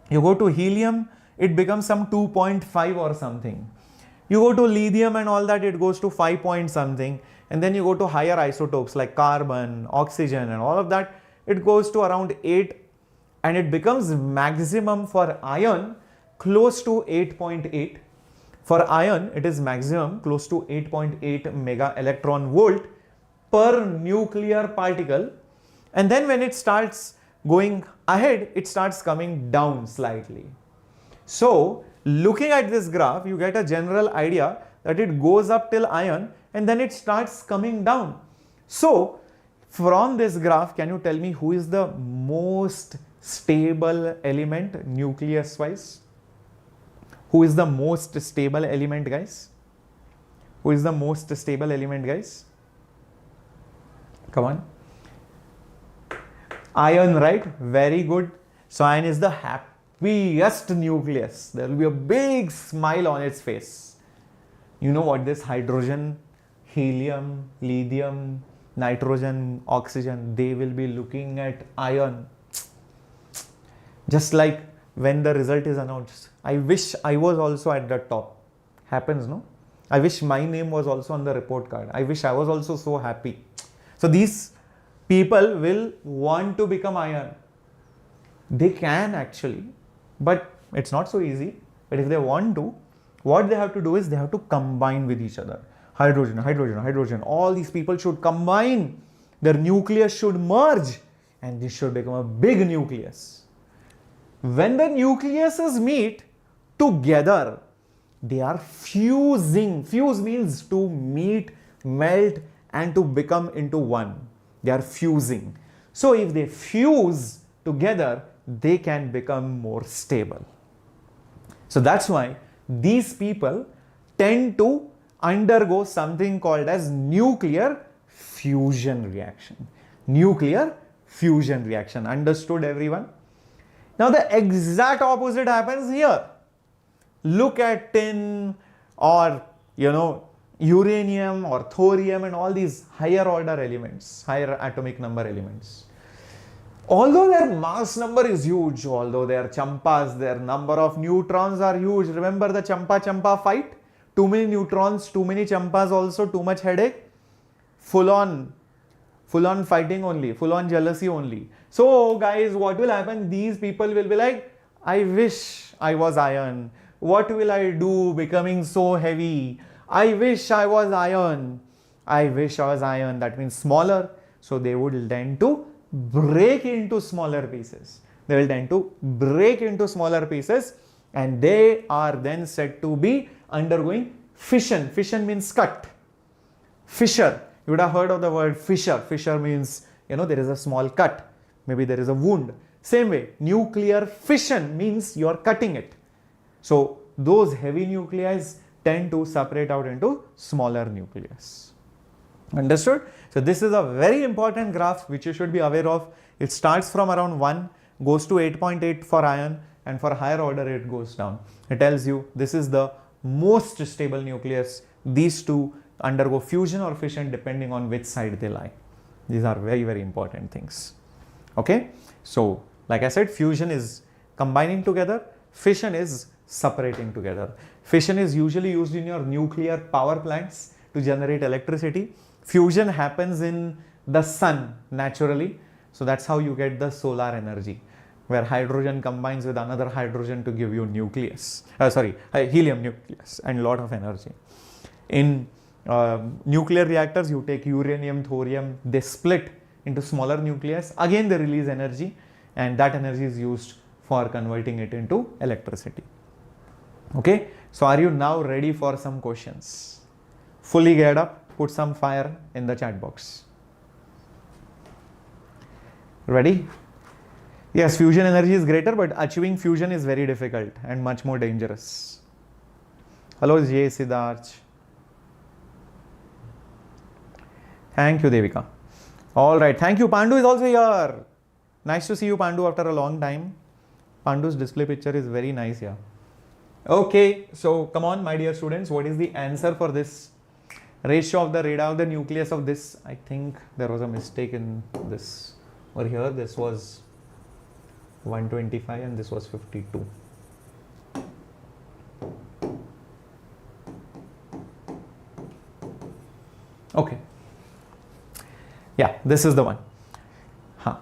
You go to helium, it becomes some 2.5 or something. You go to lithium and all that, it goes to 5 point something. And then you go to higher isotopes like carbon, oxygen and all of that, it goes to around 8, and it becomes maximum for iron close to 8.8. For iron, it is maximum close to 8.8 mega electron volt per nuclear particle. And then when it starts going ahead, it starts coming down slightly. So looking at this graph, you get a general idea that it goes up till iron and then it starts coming down. So from this graph, can you tell me who is the most stable element nucleus wise? Who is the most stable element, guys? Who is the most stable element, guys? Come on. Iron, right? Very good. So iron is the happiest nucleus. There will be a big smile on its face. You know what this hydrogen, helium, lithium, nitrogen, oxygen, they will be looking at iron. Just like when the result is announced. I wish I was also at the top. Happens, no? I wish my name was also on the report card. I wish I was also so happy. So these people will want to become iron. They can actually, but it's not so easy. But if they want to, what they have to do is they have to combine with each other. Hydrogen, hydrogen, hydrogen. All these people should combine. Their nucleus should merge and this should become a big nucleus. When the nucleuses meet together, they are fusing. Fuse means to meet, melt and to become into one. They are fusing. So if they fuse together, they can become more stable. So that's why these people tend to undergo something called as nuclear fusion reaction. Nuclear fusion reaction. Understood, everyone? Now the exact opposite happens here. Look at tin or uranium or thorium and all these higher order elements, higher atomic number elements. Although their mass number is huge, although their champas, their number of neutrons are huge. Remember the champa fight? Too many neutrons, too many champas, also too much headache. Full on fighting only, full on jealousy only. So guys, what will happen? These people will be like, I wish I was iron. What will I do becoming so heavy? I wish I was iron. I wish I was iron. That means smaller. So they would tend to break into smaller pieces. They will tend to break into smaller pieces and they are then said to be undergoing fission. Fission means cut. Fissure. You would have heard of the word fissure. Fissure means, there is a small cut. Maybe there is a wound. Same way, nuclear fission means you are cutting it. So those heavy nuclei tend to separate out into smaller nucleus. Understood? So this is a very important graph which you should be aware of. It starts from around 1, goes to 8.8 for iron, and for higher order it goes down. It tells you this is the most stable nucleus. These two undergo fusion or fission depending on which side they lie. These are very, very important things. Okay, so like I said, fusion is combining together, fission is separating together. Fission is usually used in your nuclear power plants to generate electricity. Fusion happens in the sun naturally. So that's how you get the solar energy, where hydrogen combines with another hydrogen to give you nucleus. Helium nucleus and lot of energy. In nuclear reactors, you take uranium, thorium, they split into smaller nucleus. Again, they release energy and that energy is used for converting it into electricity. Okay, so are you now ready for some questions? Fully geared up, put some fire in the chat box. Ready? Yes, fusion energy is greater, but achieving fusion is very difficult and much more dangerous. Hello, Jay Siddharth. Thank you, Devika. All right, thank you. Pandu is also here. Nice to see you, Pandu, after a long time. Pandu's display picture is very nice here. Okay, so come on, my dear students, what is the answer for this? Ratio of the radii of the nucleus of this. I think there was a mistake in this. Over here, this was 125 and this was 52. Yeah, this is the one. Huh.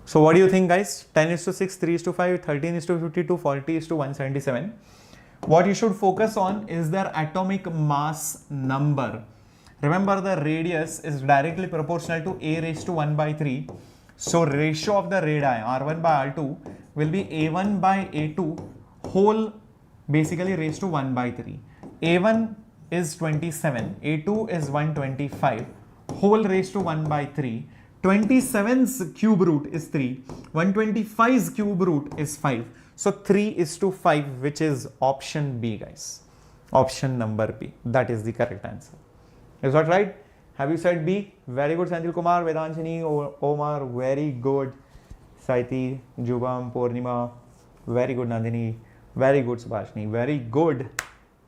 So what do you think, guys? 10:6, 3:5, 13:52, 40:177. What you should focus on is their atomic mass number. Remember, the radius is directly proportional to a raised to 1 by 3. So ratio of the radii R1 by R2 will be A1 by A2 whole basically raised to 1 by 3. A1 is 27, A2 is 125, whole raised to 1 by 3. 27's cube root is 3, 125's cube root is 5. So 3:5, which is option B, guys. Option number B. That is the correct answer. Is that right? Have you said B? Very good, Sanjil Kumar, Vedanchini, Omar, very good. Saiti, Jubam, Purnima, very good, Nandini, very good, Subhashini, very good.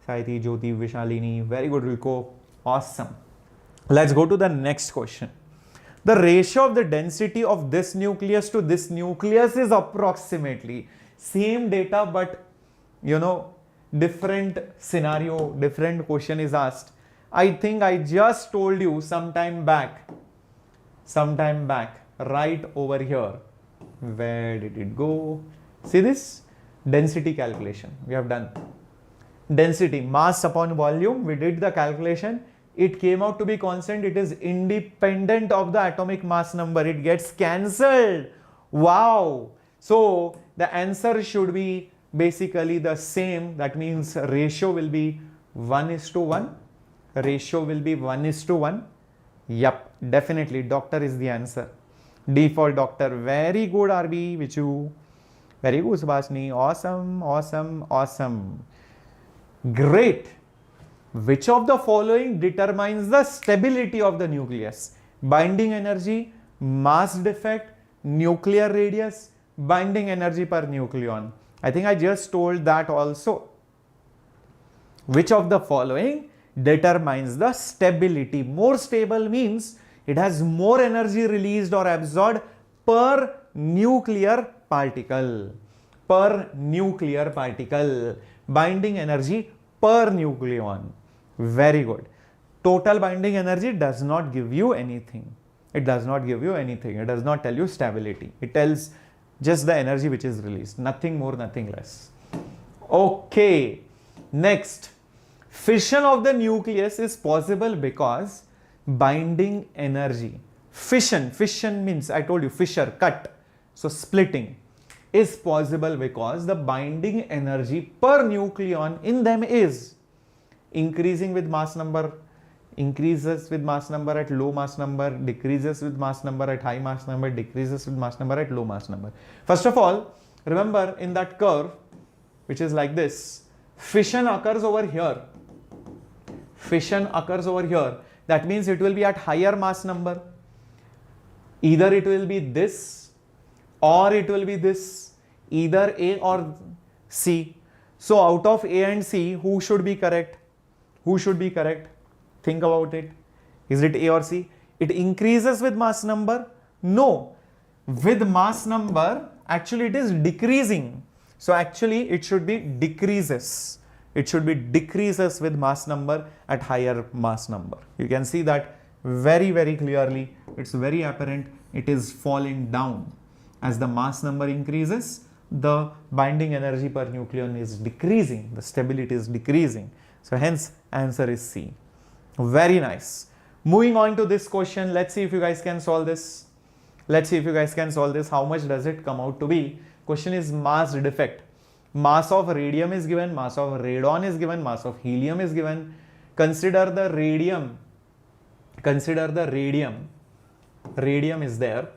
Saiti, Jyoti, Vishalini, very good, Rico, awesome. Let's go to the next question. The ratio of the density of this nucleus to this nucleus is approximately same data, but you know, different scenario, different question is asked. I think I just told you sometime back, right over here. Where did it go? See this? Density calculation we have done. Density, mass upon volume, we did the calculation. It came out to be constant. It is independent of the atomic mass number. It gets cancelled. Wow. So the answer should be basically the same. That means ratio will be 1:1. Ratio will be 1:1. Yup, definitely doctor is the answer. D for doctor. Very good, RB, Vichu. Very good, Subhashini. Awesome, awesome, awesome. Great. Which of the following determines the stability of the nucleus? Binding energy, mass defect, nuclear radius, binding energy per nucleon. I think I just told that also. Which of the following determines the stability? More stable means it has more energy released or absorbed per nuclear particle. Per nuclear particle. Binding energy per nucleon. Very good. Total binding energy does not give you anything. It does not give you anything. It does not tell you stability. It tells just the energy which is released. Nothing more, nothing less. Okay. Next. Fission of the nucleus is possible because binding energy. Fission means, I told you, fissure, cut. So splitting is possible because the binding energy per nucleon in them is increasing with mass number, increases with mass number at low mass number, decreases with mass number at high mass number, decreases with mass number at low mass number. First of all, remember in that curve, which is like this, fission occurs over here. Fission occurs over here. That means it will be at higher mass number. Either it will be this or it will be this. Either A or C. So out of A and C, who should be correct? Who should be correct? Think about it. Is it A or C? It increases with mass number? No. With mass number, actually it is decreasing. So actually it should be decreases. It should be decreases with mass number at higher mass number. You can see that very, very clearly. It's very apparent. It is falling down. As the mass number increases, the binding energy per nucleon is decreasing. The stability is decreasing. So hence answer is C. Very nice. Moving on to this question. Let's see if you guys can solve this. Let's see if you guys can solve this. How much does it come out to be? Question is mass defect. Mass of radium is given, mass of radon is given, mass of helium is given. Consider the radium. Consider the radium. Radium is there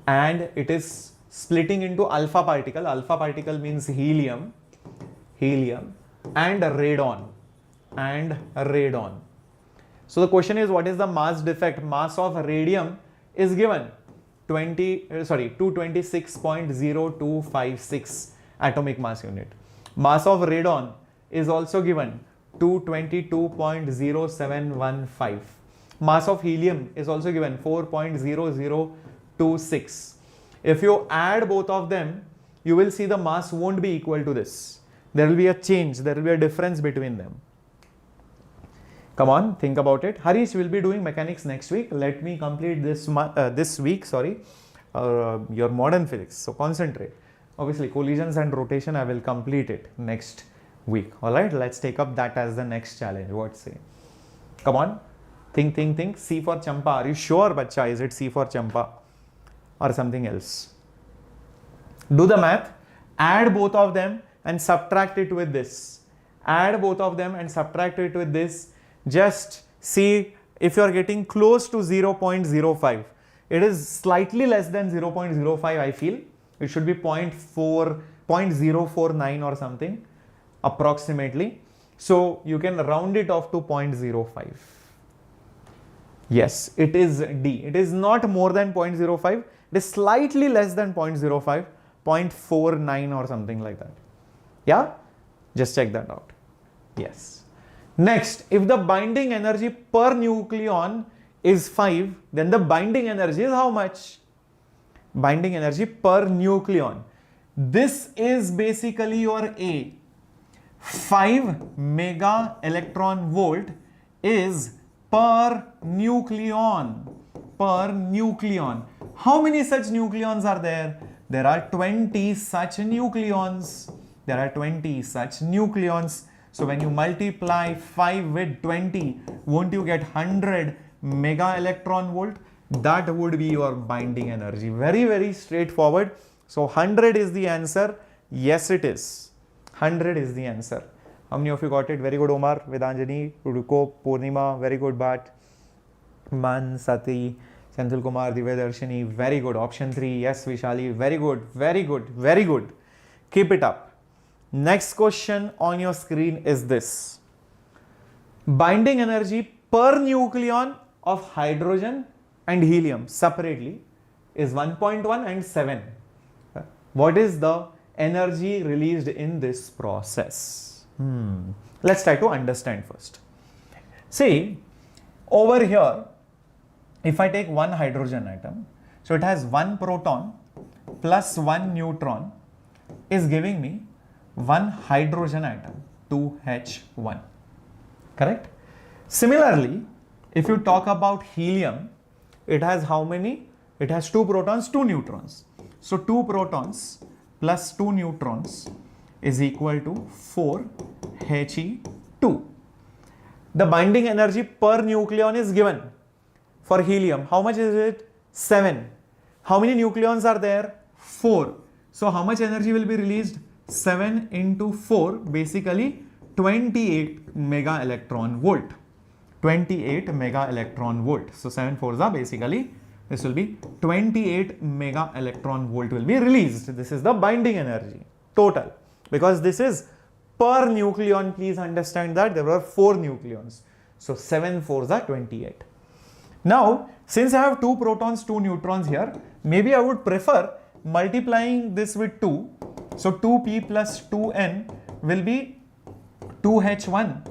and it is splitting into alpha particle. Alpha particle means helium. Helium and radon. And radon. So the question is, what is the mass defect? Mass of radium is given 226.0256 atomic mass unit. Mass of radon is also given 222.0715. Mass of helium is also given 4.0026. If you add both of them, you will see the mass won't be equal to this. There will be a change, there will be a difference between them. Come on, think about it. Harish will be doing mechanics next week. Let me complete this week, sorry, your modern physics. So concentrate. Obviously, collisions and rotation, I will complete it next week. All right, let's take up that as the next challenge. What say? Come on, think. C for Champa. Are you sure, bacha? Is it C for Champa or something else? Do the math. Add both of them and subtract it with this. Add both of them and subtract it with this. Just see if you are getting close to 0.05. It is slightly less than 0.05, I feel. It should be 0.049 or something approximately. So you can round it off to 0.05. Yes, it is D. It is not more than 0.05. It is slightly less than 0.05, 0.49 or something like that. Yeah, just check that out. Yes. Next, if the binding energy per nucleon is 5, then the binding energy is how much? Binding energy per nucleon. This is basically your A. 5 mega electron volt is per nucleon. Per nucleon. How many such nucleons are there? There are 20 such nucleons. There are 20 such nucleons. So when you multiply 5 with 20, won't you get 100 mega electron volt? That would be your binding energy. Very, very straightforward. So 100 is the answer. Yes, it is. 100 is the answer. How many of you got it? Very good, Omar, Vedanjani, Ruko, Purnima, very good, Bhat, Man, Sati, Senthil Kumar, Divyadarshini, very good. Option 3, yes, Vishali, very good, very good, very good. Keep it up. Next question on your screen is this. Binding energy per nucleon of hydrogen and helium separately is 1.1 and 7. What is the energy released in this process? Let's try to understand first. See, over here, if I take one hydrogen atom, so it has one proton plus one neutron is giving me one hydrogen atom, 2H1. Correct? Similarly, if you talk about helium, it has how many? It has 2 protons, 2 neutrons. So 2 protons plus 2 neutrons is equal to 4He2. The binding energy per nucleon is given. For helium, how much is it? 7. How many nucleons are there? 4. So how much energy will be released? 7 into 4, basically 28 mega electron volt. 28 mega electron volt. So 7 4s are basically, this will be 28 mega electron volt will be released. This is the binding energy total, because this is per nucleon. Please understand that there were 4 nucleons. So 7 4s are 28. Now, since I have 2 protons, 2 neutrons here, maybe I would prefer multiplying this with 2. So 2p plus 2n will be 2h1.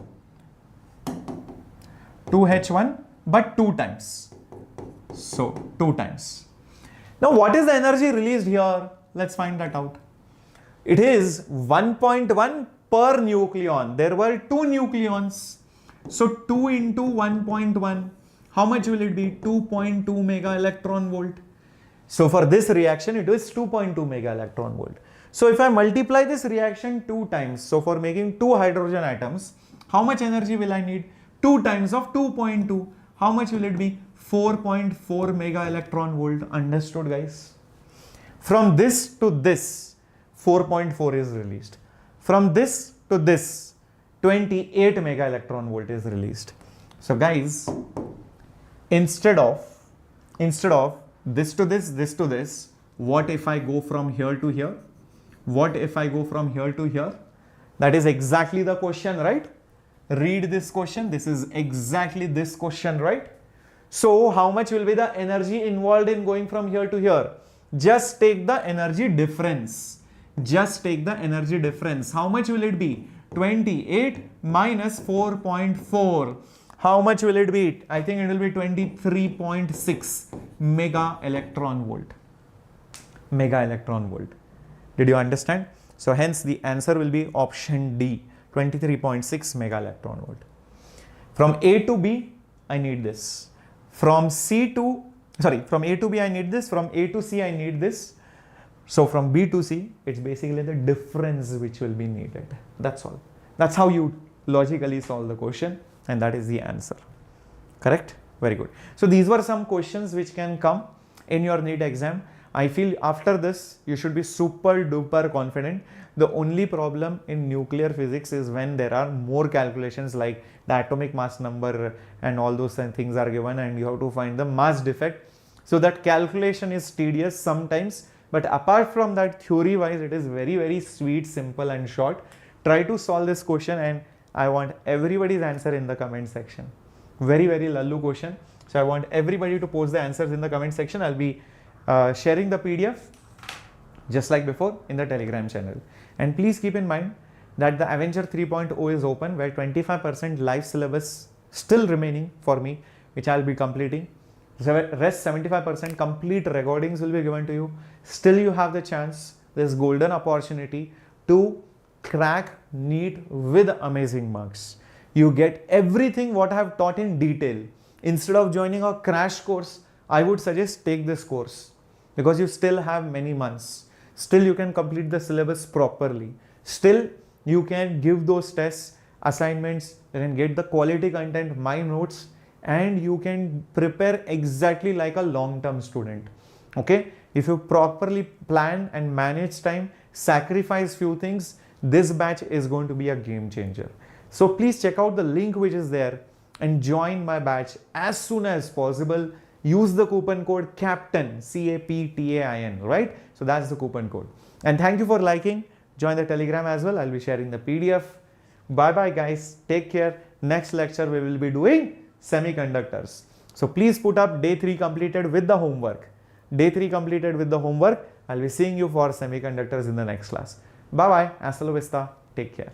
2h1, but 2 times. So 2 times. Now what is the energy released here? Let's find that out. It is 1.1 per nucleon. There were 2 nucleons. So 2 into 1.1. How much will it be? 2.2 mega electron volt. So for this reaction, it is 2.2 mega electron volt. So if I multiply this reaction 2 times, so for making 2 hydrogen atoms, how much energy will I need? 2 times of 2.2. How much will it be? 4.4 mega electron volt. Understood, guys? From this to this, 4.4 is released. From this to this, 28 mega electron volt is released. So guys, instead of this to this, what if I go from here to here? What if I go from here to here? That is exactly the question, right? Read this question. This is exactly this question, right? So how much will be the energy involved in going from here to here? Just take the energy difference. Just take the energy difference. How much will it be? 28 minus 4.4. How much will it be? I think it will be 23.6 mega electron volt. Mega electron volt. Did you understand? So hence the answer will be option D, 23.6 mega electron volt. From A to B, I need this. From A to B, I need this. From A to C, I need this. So from B to C, it's basically the difference which will be needed. That's all. That's how you logically solve the question, and that is the answer. Correct? Very good. So these were some questions which can come in your NEET exam. I feel after this, you should be super duper confident. The only problem in nuclear physics is when there are more calculations, like the atomic mass number and all those things are given, and you have to find the mass defect. So that calculation is tedious sometimes, but apart from that, theory wise, it is very, very sweet, simple and short. Try to solve this question, and I want everybody's answer in the comment section. Very, very lallu question. So I want everybody to post the answers in the comment section. I'll be sharing the PDF just like before in the Telegram channel. And please keep in mind that the Avenger 3.0 is open, where 25% live syllabus still remaining for me, which I'll be completing. So rest 75% complete recordings will be given to you. Still you have the chance, this golden opportunity to crack NEET with amazing marks. You get everything what I have taught in detail. Instead of joining a crash course, I would suggest take this course, because you still have many months. Still you can complete the syllabus properly. Still you can give those tests, assignments, you can get the quality content, my notes, and you can prepare exactly like a long-term student. Okay? If you properly plan and manage time, sacrifice few things, this batch is going to be a game changer. So please check out the link which is there and join my batch as soon as possible. Use the coupon code CAPTAIN, CAPTAIN, right? So that's the coupon code. And thank you for liking. Join the Telegram as well. I'll be sharing the PDF. Bye bye guys. Take care. Next lecture we will be doing semiconductors. So please put up day 3 completed with the homework. Day 3 completed with the homework. I'll be seeing you for semiconductors in the next class. Bye bye. Hasta la vista. Take care.